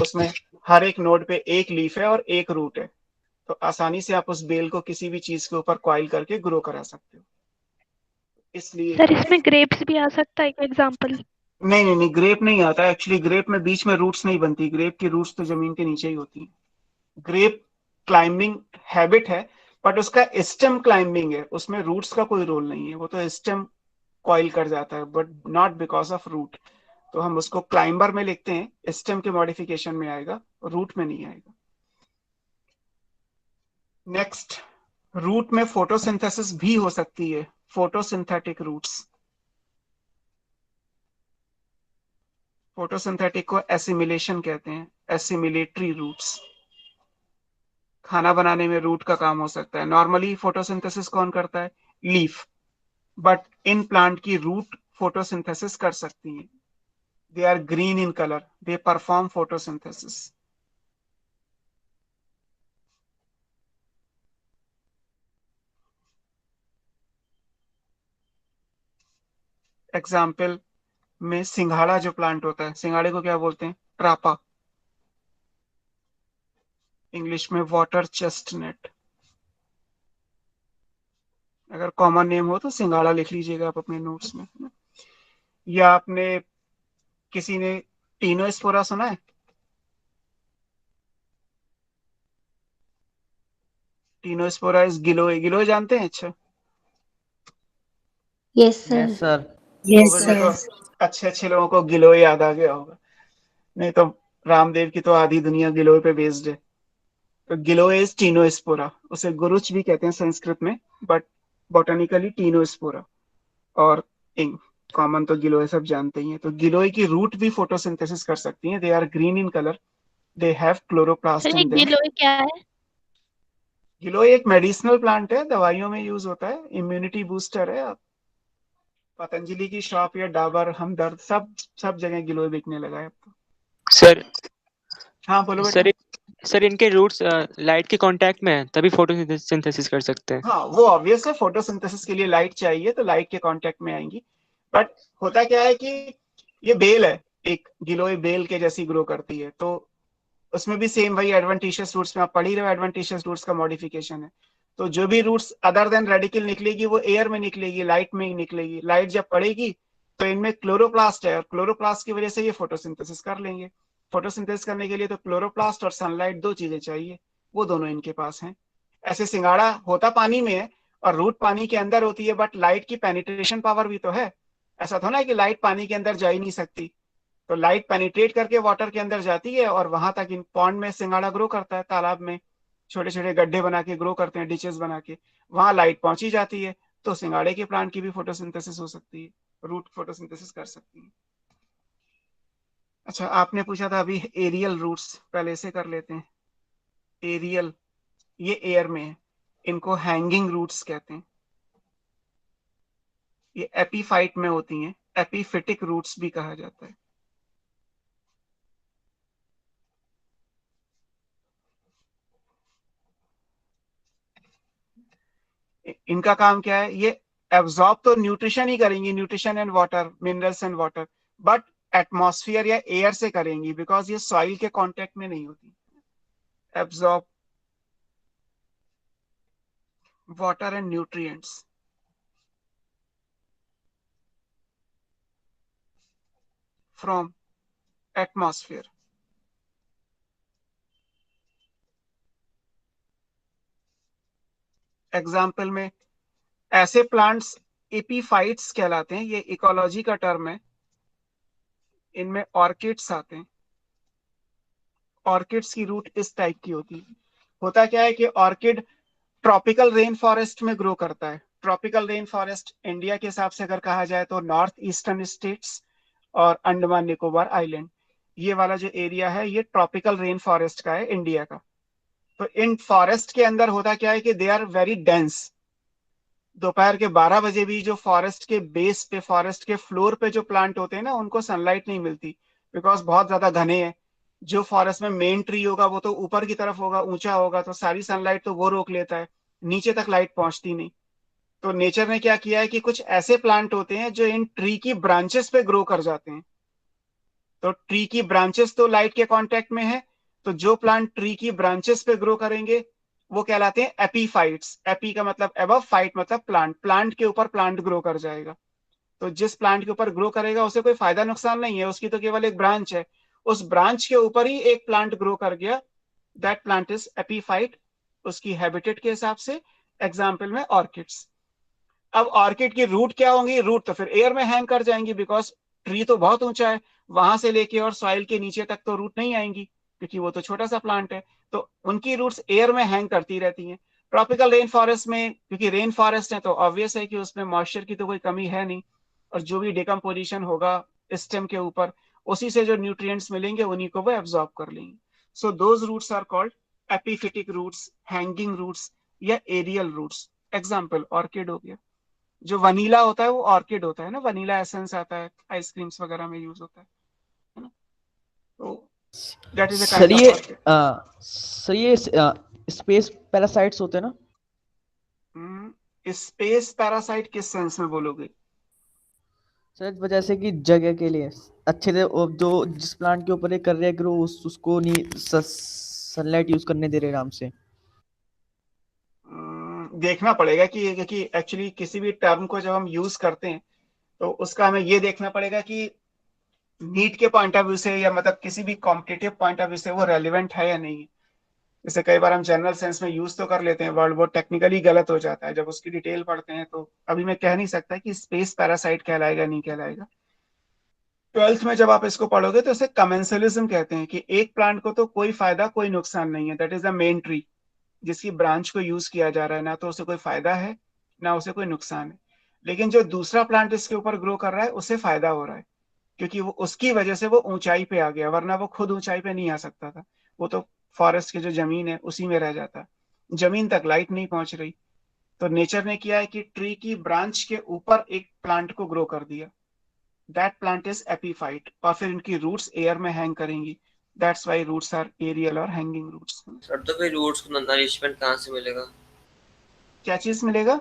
उसमें हर एक नोड पे एक लीफ है और एक रूट है, तो आसानी से आप उस बेल को किसी भी चीज के ऊपर कॉइल करके ग्रो करा सकते हो। इसलिए सर इसमें ग्रेप्स भी आ सकता है एग्जांपल? नहीं नहीं नहीं, ग्रेप नहीं आता एक्चुअली। ग्रेप में बीच में रूट्स नहीं बनती, ग्रेप की रूट्स तो जमीन के नीचे ही होती हैं। ग्रेप क्लाइंबिंग हैबिट है, बट उसका स्टेम क्लाइंबिंग है, उसमें रूट्स का कोई रोल नहीं है, वो तो स्टेम कॉइल कर जाता है, but not because of root. तो हम उसको क्लाइंबर में लिखते हैं, स्टेम के मॉडिफिकेशन में आएगा, रूट में नहीं आएगा। नेक्स्ट, रूट में फोटोसिंथेसिस भी हो सकती है, फोटोसिंथेटिक रूट्स। फोटोसिंथेटिक को एसिमिलेशन कहते हैं, एसिमिलेटरी रूट्स। खाना बनाने में रूट का काम हो सकता है। नॉर्मली फोटोसिंथेसिस कौन करता है? लीफ, बट इन प्लांट की रूट फोटोसिंथेसिस कर सकती हैं। They are green in colour, they perform photosynthesis. Example में सिंघाड़ा जो प्लांट होता है, सिंघाड़े को क्या बोलते हैं? ट्रापा, इंग्लिश में वाटर चेस्टनट। अगर कॉमन नेम हो तो सिंघाड़ा लिख लीजिएगा आप अपने नोट्स में। या आपने, किसी ने टीनोस्पोरा सुना है? टीनोस्पोरा इज गिलोय। गिलोय जानते हैं? अच्छा, yes yes sir. Sir. Yes तो सर। अच्छे अच्छे लोगों को गिलोय याद आ गया होगा, नहीं तो रामदेव की तो आधी दुनिया गिलोय पे बेस्ड है। तो गिलोय इज टीनोस्पोरा, उसे गुरुच भी कहते हैं संस्कृत में, बट बोटानिकली टीनोस्पोरा। और कॉमन तो गिलोय सब जानते ही हैं। तो गिलोय की रूट भी फोटोसिंथेसिस कर सकती हैं। They are green in colour, they have chloroplast sir ये इन देम। गिलोय क्या है? गिलोय एक मेडिसिनल प्लांट है, दवाइयों में यूज होता है, इम्यूनिटी बूस्टर है। पतंजलि की शॉप या डाबर, हमदर्द, सब जगह गिलोय बिकने लगा है अब तो। सर हाँ बोलो बेटा। सर सर इनके रूट्स लाइट के कांटेक्ट में है तभी फोटोसिंथेसिस कर सकते हैं। हाँ वो ऑब्वियस है, फोटोसिंथेसिस के लिए लाइट चाहिए तो लाइट के कांटेक्ट में आएंगी। बट होता क्या है कि ये बेल है, एक गिलोय बेल के जैसी ग्रो करती है, तो उसमें भी सेम वही एडवेंटिशियस रूट्स में आप पढ़ ही रहे हो, एडवेंटिशियस रूट्स का मॉडिफिकेशन है। तो जो भी रूट्स अदर देन रेडिकल निकलेगी वो एयर में निकलेगी, लाइट में ही निकलेगी। लाइट जब पड़ेगी तो इनमें क्लोरोप्लास्ट है, और क्लोरोप्लास्ट की वजह से ये फोटोसिंथेसिस कर लेंगे। फोटोसिंथेसिस करने के लिए तो क्लोरोप्लास्ट और सनलाइट दो चीजें चाहिए, वो दोनों इनके पास हैं। ऐसे सिंगाड़ा होता पानी में है और रूट पानी के अंदर होती है, बट लाइट की पेनिट्रेशन पावर भी तो है। ऐसा थोड़ा है कि लाइट पानी के अंदर जा ही नहीं सकती। तो लाइट पेनिट्रेट करके वाटर के अंदर जाती है और वहां तक इन पॉन्ड में सिंगाड़ा ग्रो करता है, तालाब में छोटे छोटे गड्ढे बना के ग्रो करते हैं, डिचेस बना के, वहां लाइट पहुंची जाती है। तो सिंगाड़े के प्लांट की भी फोटोसिंथेसिस हो सकती है, रूट फोटोसिंथेसिस कर सकती है। अच्छा आपने पूछा था अभी एरियल रूट्स, पहले से कर लेते हैं। एरियल, ये एयर में है, इनको हैंगिंग रूट्स कहते हैं। ये एपीफाइट में होती हैं, एपीफिटिक रूट्स भी कहा जाता है। इनका काम क्या है, ये एब्जॉर्ब तो न्यूट्रिशन ही करेंगी, nutrition and water, minerals and water, but atmosphere या एयर से करेंगी, बिकॉज ये सॉइल के कांटेक्ट में नहीं होती। Absorb water and nutrients from atmosphere. Example में ऐसे प्लांट्स एपीफाइट्स कहलाते हैं, ये इकोलॉजी का टर्म है। इनमें ऑर्किड्स आते हैं। ऑर्किड्स की रूट इस टाइप की होती है। होता क्या है कि ऑर्किड ट्रॉपिकल रेन फॉरेस्ट में ग्रो करता है। ट्रॉपिकल रेन फॉरेस्ट इंडिया के हिसाब से अगर कहा जाए तो नॉर्थ ईस्टर्न स्टेट्स और अंडमान निकोबार आइलैंड, ये वाला जो एरिया है ये ट्रॉपिकल रेन फॉरेस्ट का है, इंडिया का। तो इन फॉरेस्ट के अंदर होता क्या है कि दे आर वेरी डेंस। दोपहर के 12 बजे भी जो फॉरेस्ट के बेस पे, फॉरेस्ट के फ्लोर पे जो प्लांट होते हैं ना, उनको सनलाइट नहीं मिलती, बिकॉज बहुत ज्यादा घने हैं। जो फॉरेस्ट में मेन ट्री होगा वो तो ऊपर की तरफ होगा, ऊंचा होगा, तो सारी सनलाइट तो वो रोक लेता है, नीचे तक लाइट पहुंचती नहीं। तो नेचर ने क्या किया है कि कुछ ऐसे प्लांट होते हैं जो इन ट्री की ब्रांचेस पे ग्रो कर जाते हैं। तो ट्री की ब्रांचेस तो लाइट के कांटेक्ट में है, तो जो प्लांट ट्री की ब्रांचेस पे ग्रो करेंगे वो कहलाते हैं एपीफाइट्स। एपी का मतलब एबव, फाइट मतलब प्लांट, प्लांट के ऊपर प्लांट ग्रो कर जाएगा। तो जिस प्लांट के ऊपर ग्रो करेगा उसे कोई फायदा नुकसान नहीं है, उसकी तो केवल एक ब्रांच है, उस ब्रांच के ऊपर ही एक प्लांट ग्रो कर गया, दैट प्लांट इज एपीफाइट, उसकी हैबिटेट के हिसाब से। एग्जाम्पल में ऑर्किड्स। अब ऑर्किड की रूट क्या होंगी, रूट तो फिर एयर में हैंग कर जाएंगी, बिकॉज ट्री तो बहुत ऊंचा है, वहां से लेके और सॉइल के नीचे तक तो रूट नहीं आएंगी, क्योंकि वो तो छोटा सा प्लांट है। तो उनकी रूट्स एयर में हैंग करती रहती हैं। ट्रॉपिकल रेन फॉरेस्ट में, क्योंकि रेन फॉरेस्ट है तो ऑब्वियस है कि उसमें मॉइस्चर की तो कोई कमी है नहीं, और जो भी डिकम्पोजिशन होगा स्टेम के ऊपर, उसी से जो न्यूट्रिएंट्स मिलेंगे उन्हीं को वो एब्जॉर्ब कर लेंगे। So those roots are called epiphytic roots, hanging roots या एरियल रूट्स। एग्जाम्पल ऑर्किड हो गया। जो वनीला होता है वो ऑर्किड होता है ना, वनीला एसेंस आता है, आइसक्रीम्स वगैरह में यूज होता है ना। तो that is a sir kind of ये ऑर्किड। सर ये स्पेस पैरासाइट्स होते हैं ना? स्पेस पैरासाइट किस सेंस में बोलोगे? सर वजह से कि जगह के लिए अच्छे से जो जिस प्लांट के ऊपर ये कर रहे हैं ग्रो, उसको नहीं सनलाइट यूज करने दे रहे आराम से। देखना पड़ेगा कि एक्चुअली किसी भी टर्म को जब हम यूज करते हैं तो उसका हमें ये देखना पड़ेगा कि नीट के पॉइंट ऑफ व्यू से, या मतलब किसी भी कॉम्पिटिटिव पॉइंट ऑफ व्यू से वो रेलिवेंट है या नहीं। जैसे कई बार हम जनरल सेंस में यूज तो कर लेते हैं वर्ड, वो टेक्निकली गलत हो जाता है जब उसकी डिटेल पढ़ते हैं। तो अभी मैं कह नहीं सकता कि स्पेस पैरासाइट कहलाएगा नहीं कहलाएगा। ट्वेल्थ में जब आप इसको पढ़ोगे तो इसे कमेंसलिज्म कहते हैं, कि एक प्लांट को तो कोई फायदा कोई नुकसान नहीं है, that is the main tree, जिसकी ब्रांच को यूज किया जा रहा है, ना तो उसे कोई फायदा है ना उसे कोई नुकसान है। लेकिन जो दूसरा प्लांट इसके ऊपर ग्रो कर रहा है उसे फायदा हो रहा है, क्योंकि वो उसकी वजह से वो ऊंचाई पे आ गया, वरना वो खुद ऊंचाई पे नहीं आ सकता था। वो तो फॉरेस्ट की जो जमीन है उसी में रह जाता, जमीन तक लाइट नहीं पहुंच रही। तो नेचर ने किया है कि ट्री की ब्रांच के ऊपर एक प्लांट को ग्रो कर दिया, दैट प्लांट इज एपीफाइट, और फिर इनकी रूट्स एयर में हैंग करेंगी, that's why roots are aerial और हैंगिंग रूट्स। सर तो फिर रूट्स को नरिशमेंट कहाँ से मिलेगा? क्या चीज मिलेगा?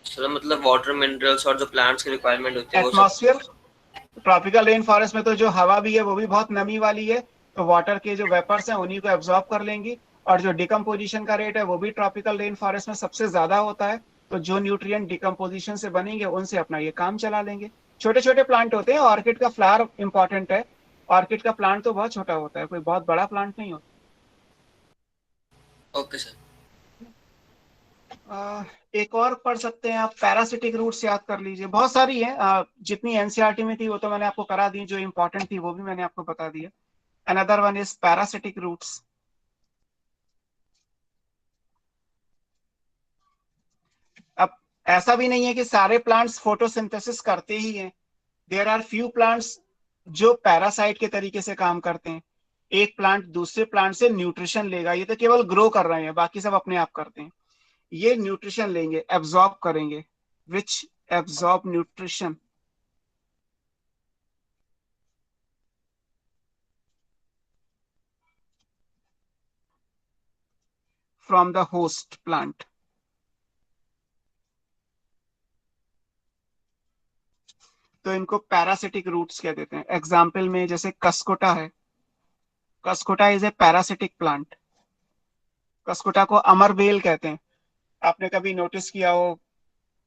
सर मतलब वाटर मिनरल्स और जो प्लांट्स की रिक्वायरमेंट होती है वो सब। एटमॉस्फेयर, ट्रॉपिकल रेन फॉरेस्ट में तो जो हवा भी है वो भी बहुत नमी वाली है, तो वाटर के जो वेपर्स हैं उन्हीं को एब्जॉर्ब कर लेंगी, और जो डिकम्पोजिशन का रेट है वो भी ट्रॉपिकल रेन फॉरेस्ट में सबसे ज्यादा होता है। तो जो न्यूट्रिएंट डिकम्पोजिशन से बनेंगे उनसे अपना ये काम चला लेंगे। छोटे छोटे प्लांट होते हैं, ऑर्किड का फ्लावर इंपॉर्टेंट है, ऑर्किड का प्लांट तो बहुत छोटा होता है, कोई बहुत बड़ा प्लांट नहीं होता। Okay sir. एक और पढ़ सकते हैं आप, पैरासिटिक रूट्स याद कर लीजिए, बहुत सारी है, जितनी एनसीईआरटी में थी वो तो मैंने आपको करा दी, जो इंपॉर्टेंट थी वो भी मैंने आपको बता दिया। Another one is parasitic roots. अब ऐसा भी नहीं है कि सारे प्लांट्स फोटोसिंथेसिस करते ही हैं, देयर आर फ्यू प्लांट्स जो पैरासाइट के तरीके से काम करते हैं। एक प्लांट दूसरे प्लांट से न्यूट्रिशन लेगा, ये तो केवल ग्रो कर रहे हैं, बाकी सब अपने आप करते हैं। ये न्यूट्रिशन लेंगे, एब्जॉर्ब करेंगे, विच absorb nutrition from the host plant. तो इनको पैरासिटिक रूट्स कह देते हैं। एग्जाम्पल में जैसे कसकोटा है, कसकोटा इज ए पैरासिटिक प्लांट, कसकोटा को अमर बेल कहते हैं। आपने कभी नोटिस किया हो,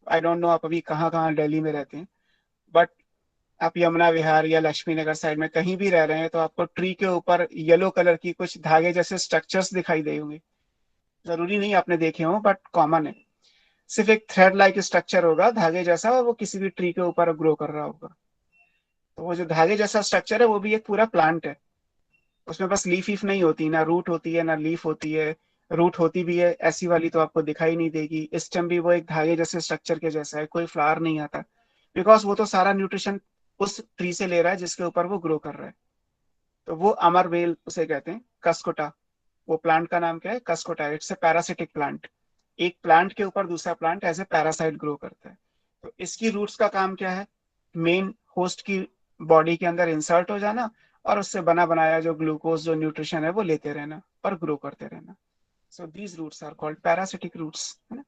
आई डोंट नो आप अभी कहाँ कहाँ दिल्ली में रहते हैं, बट आप यमुना विहार या लक्ष्मी नगर साइड में कहीं भी रह रहे हैं तो आपको ट्री के ऊपर येलो कलर की कुछ धागे जैसे स्ट्रक्चर्स दिखाई दे होंगे। जरूरी नहीं आपने देखे हो, बट कॉमन है। सिर्फ एक थ्रेड लाइक स्ट्रक्चर होगा धागे जैसा, और वो किसी भी ट्री के ऊपर ग्रो कर रहा होगा। तो वो जो धागे जैसा स्ट्रक्चर है वो भी एक पूरा प्लांट है। उसमें बस लीफ ईफ नहीं होती, ना रूट होती है ना लीफ होती है। रूट होती भी है ऐसी वाली तो आपको दिखाई नहीं देगी। स्टेम भी वो एक धागे जैसे स्ट्रक्चर के जैसा है, कोई फ्लावर नहीं आता, बिकॉज वो तो सारा न्यूट्रिशन उस ट्री से ले रहा है जिसके ऊपर वो ग्रो कर रहा है। तो वो अमर बेल उसे कहते हैं, कसकोटा। वो प्लांट का नाम क्या है? Cuscuta. It's a parasitic plant. एक प्लांट के ऊपर दूसरा plant as a parasite grow करता है। तो इसकी रूट्स का काम क्या है? मेन होस्ट की बॉडी के अंदर इंसर्ट हो जाना, और उससे बना बनाया जो ग्लूकोज जो न्यूट्रिशन है वो लेते रहना और ग्रो करते रहना। So these roots are called parasitic roots, है ना।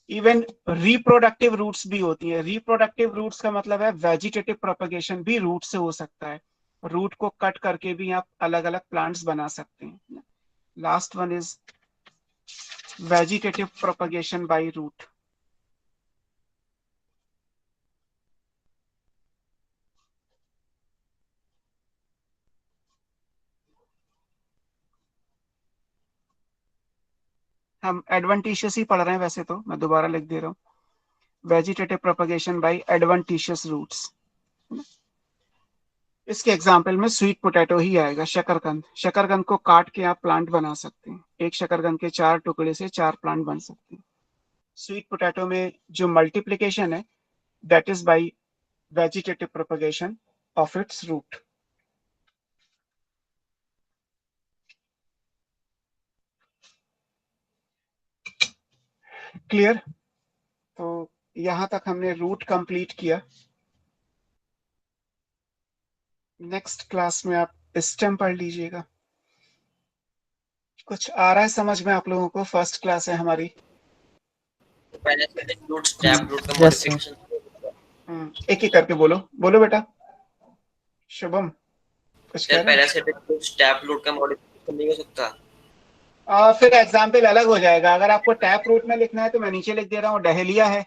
इवन रिप्रोडक्टिव रूट्स भी होती है। रिप्रोडक्टिव रूट्स का मतलब है वेजिटेटिव प्रोपगेशन भी रूट से हो सकता है। रूट को कट करके भी आप अलग अलग प्लांट्स बना सकते हैं। Last one is vegetative propagation by root. हम एडवेंटिशियस ही पढ़ रहे हैं वैसे तो, मैं दोबारा लिख दे रहा हूँ, vegetative propagation by adventitious roots. इसके एग्जाम्पल में स्वीट पोटैटो ही आएगा, शकरकंद। शकरकंद को काट के आप प्लांट बना सकते हैं, एक शकरकंद के 4 टुकड़े से 4 प्लांट बन सकते हैं। स्वीट पोटैटो में जो मल्टीप्लिकेशन है that is by vegetative propagation of its root. Clear? तो यहां तक हमने रूट कंप्लीट किया। नेक्स्ट क्लास में आप स्टेम पढ़ लीजिएगा। कुछ आ रहा है समझ में आप लोगों को? फर्स्ट क्लास है हमारी। पैरासिटिक रूट, टैप रूट का Yes, sir. मॉडिफिकेशन। एक एक करके बोलो, बोलो बेटा। शुभम कुछ कह सर रहे हैं? पैरासिटिक रूट, टैप रूट का मॉडिफिकेशन नहीं हो सकता? फिर एग्जाम्पल अलग हो जाएगा। अगर आपको टैप रूट में लिखना है तो मैं नीचे लिख दे रहा हूँ, डहेलिया है,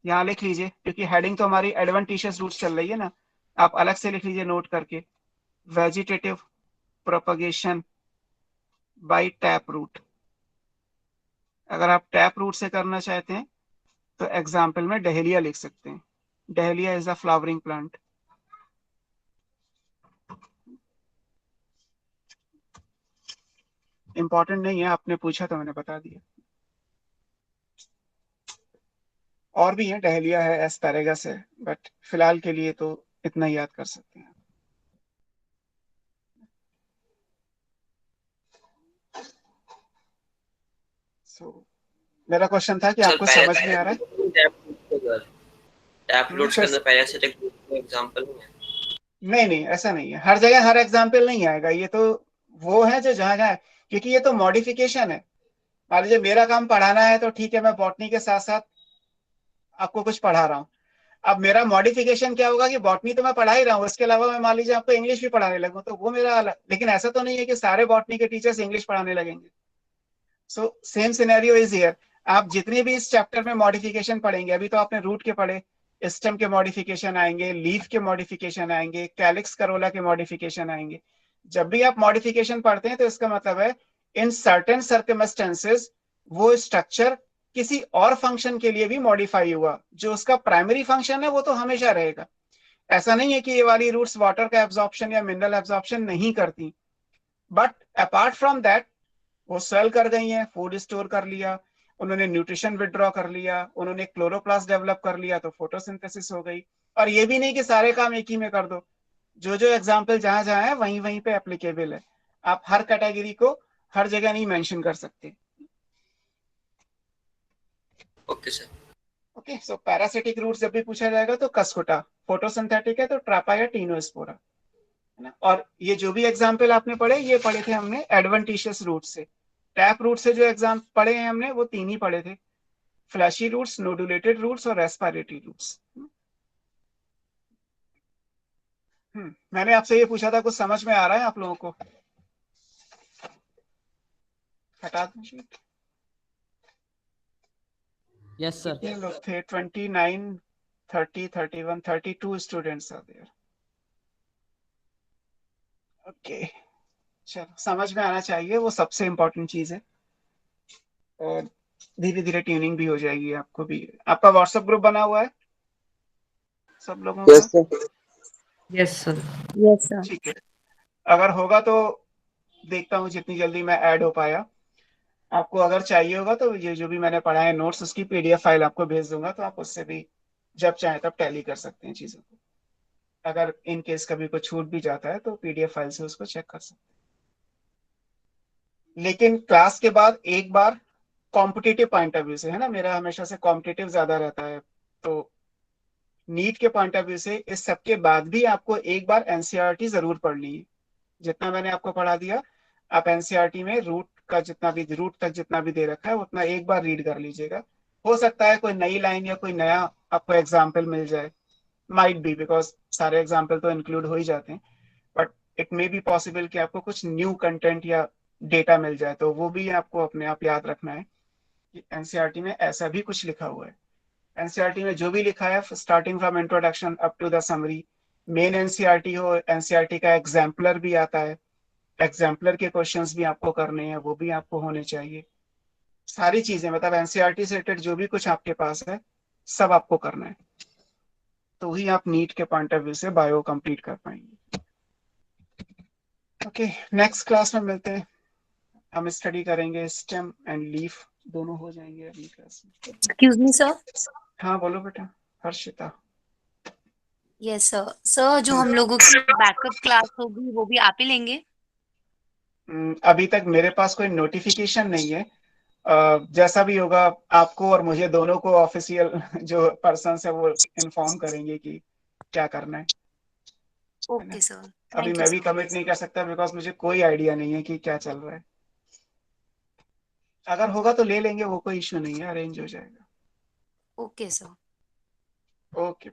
यहाँ लिख लीजिए, क्योंकि हेडिंग तो हमारी एडवेंटिशियस रूट्स चल रही है ना। आप अलग से लिख लीजिए नोट करके, vegetative propagation by tap root. अगर आप टैप रूट से करना चाहते हैं तो एग्जाम्पल में डहेलिया लिख सकते हैं। Dahlia is a flowering plant. Important नहीं है, आपने पूछा तो मैंने बता दिया। और भी है, डहलिया है, एस्पैरेगस है, बट फिलहाल के लिए तो इतना ही याद कर सकते हैं। मेरा क्वेश्चन था कि सर आपको समझ में आ रहा है? टैप फ्लूट्स के अंदर पैरासिटिक एग्जांपल है? नहीं नहीं, ऐसा नहीं है, हर जगह हर एग्जाम्पल नहीं आएगा। ये तो वो है जो जहाँ जहाँ, क्योंकि ये तो मॉडिफिकेशन है। मान लीजिए मेरा काम पढ़ाना है तो ठीक है, मैं बॉटनी के साथ साथ आपको कुछ पढ़ा रहा हूँ। अब मेरा मॉडिफिकेशन क्या होगा कि बॉटनी तो मैं पढ़ा ही रहा हूँ, इसके अलावा मैं मान लीजिए आपको इंग्लिश भी पढ़ाने लगूँ, तो वो मेरा अलग। लेकिन ऐसा तो नहीं है कि सारे बॉटनी के टीचर्स इंग्लिश पढ़ाने लगेंगे। So same scenario is here. आप जितने भी इस चैप्टर में मॉडिफिकेशन पढ़ेंगे, अभी तो आपने रूट के पढ़े, स्टेम के मॉडिफिकेशन आएंगे, लीफ के मॉडिफिकेशन आएंगे, कैलिक्स करोला के मॉडिफिकेशन आएंगे। जब भी आप मॉडिफिकेशन पढ़ते हैं तो इसका मतलब है इन सर्टेन सर्कमस्टेंसेस वो स्ट्रक्चर किसी और फंक्शन के लिए भी मॉडिफाई हुआ। जो उसका प्राइमरी फंक्शन है वो तो हमेशा रहेगा। ऐसा नहीं है कि ये वाली रूट्स वाटर का एब्जॉर्प्शन या मिनरल एब्जॉर्प्शन नहीं करती, बट अपार्ट फ्रॉम दैट वो सेल कर गई हैं, फूड स्टोर कर लिया, उन्होंने न्यूट्रिशन विड्रॉ कर लिया, उन्होंने क्लोरोप्लास्ट डेवलप कर लिया, तो फोटोसिंथेसिस हो गई। और ये भी नहीं कि सारे काम एक ही में कर दो, जो जो एग्जाम्पल जहां जहां है वहीं वहीं पे एप्लीकेबल है। आप हर कैटेगरी को हर जगह नहीं मेंशन कर सकते। Okay sir. ओके, सो पैरासिटिक रूट जब भी पूछा जाएगा तो कस्कुटा, फोटोसिंथेटिक है तो ट्रापा या टीनोस्पोरा, है ना। और ये जो भी एग्जाम्पल आपने पढ़े, ये पढ़े थे हमने एडवेंटिशियस रूट से। टैप रूट से जो एग्जाम पढ़े हैं हमने वो 3 ही पढ़े थे, फ्लैशी रूट्स, नोडुलेटेड रूट्स और रेस्पिरेटरी रूट्स। मैंने आपसे ये पूछा था, कुछ समझ में आ रहा है आप लोगों को? हटा दूं शीट? Yes sir. कितने लोग थे? 29, 30, 31, 32 स्टूडेंट्स आर देयर। ओके, चलो, समझ में आना चाहिए, वो सबसे इम्पोर्टेंट चीज है। और धीरे धीरे ट्यूनिंग भी हो जाएगी आपको भी। आपका व्हाट्सएप ग्रुप बना हुआ है सब लोगों का? Yes sir. Yes sir. ठीक है, अगर होगा तो देखता हूँ जितनी जल्दी मैं ऐड हो पाया। आपको अगर चाहिए होगा तो ये जो भी मैंने पढ़ा है नोट्स, उसकी पीडीएफ फाइल आपको भेज दूंगा, तो आप उससे भी जब चाहे तब टैली कर सकते हैं चीजों को। अगर इन केस कभी कुछ छूट भी जाता है तो पीडीएफ फाइल से उसको चेक कर सकते हैं। लेकिन क्लास के बाद एक बार कॉम्पिटिटिव पॉइंट ऑफ व्यू से, है ना, मेरा हमेशा से कॉम्पिटिटिव ज्यादा रहता है, तो नीट के पॉइंट ऑफ व्यू से इस सब के बाद भी आपको एक बार एनसीईआरटी जरूर पढ़नी है। जितना मैंने आपको पढ़ा दिया, आप एनसीईआरटी में रूट का जितना भी, रूट तक जितना भी दे रखा है उतना एक बार रीड कर लीजिएगा। हो सकता है कोई नई लाइन या कोई नया आपको एग्जाम्पल मिल जाए, माइट बी, बिकॉज सारे एग्जाम्पल तो इंक्लूड हो ही जाते हैं, but it may be possible कि आपको कुछ न्यू कंटेंट या डेटा मिल जाए, तो वो भी आपको अपने आप याद रखना है कि एनसीईआरटी में ऐसा भी कुछ लिखा हुआ है। एनसीईआरटी में जो भी लिखा है starting from introduction up to the summary, main NCERT हो, एनसीईआरटी का एग्जाम्पलर भी आता है, एग्जाम्पलर के क्वेश्चंस भी आपको करने हैं, वो भी आपको होने चाहिए। सारी चीजें, मतलब एनसीईआरटी से रिलेटेड जो भी कुछ आपके पास है सब आपको करना है, तो ही आप नीट के पॉइंट ऑफ व्यू से बायो कंप्लीट कर पाएंगे। ओके, नेक्स्ट क्लास में मिलते हैं। हम स्टडी करेंगे स्टेम एंड लीफ, दोनों हो जाएंगे अगली क्लास में। Excuse me sir. हाँ बोलो बेटा, हर्षिता। Yes sir. सर जो हम लोगों की बैकअप क्लास होगी वो भी आप ही लेंगे? अभी तक मेरे पास कोई नोटिफिकेशन नहीं है। जैसा भी होगा आपको और मुझे दोनों को ऑफिशियल जो पर्सन है वो इन्फॉर्म करेंगे कि क्या करना है। ओके सर, अभी थैंक यू मैं भी सर। कमिट नहीं कर सकता बिकॉज मुझे कोई आइडिया नहीं है कि क्या चल रहा है। अगर होगा तो ले लेंगे, वो कोई इश्यू नहीं है, अरेंज हो जाएगा। Okay sir. ओके।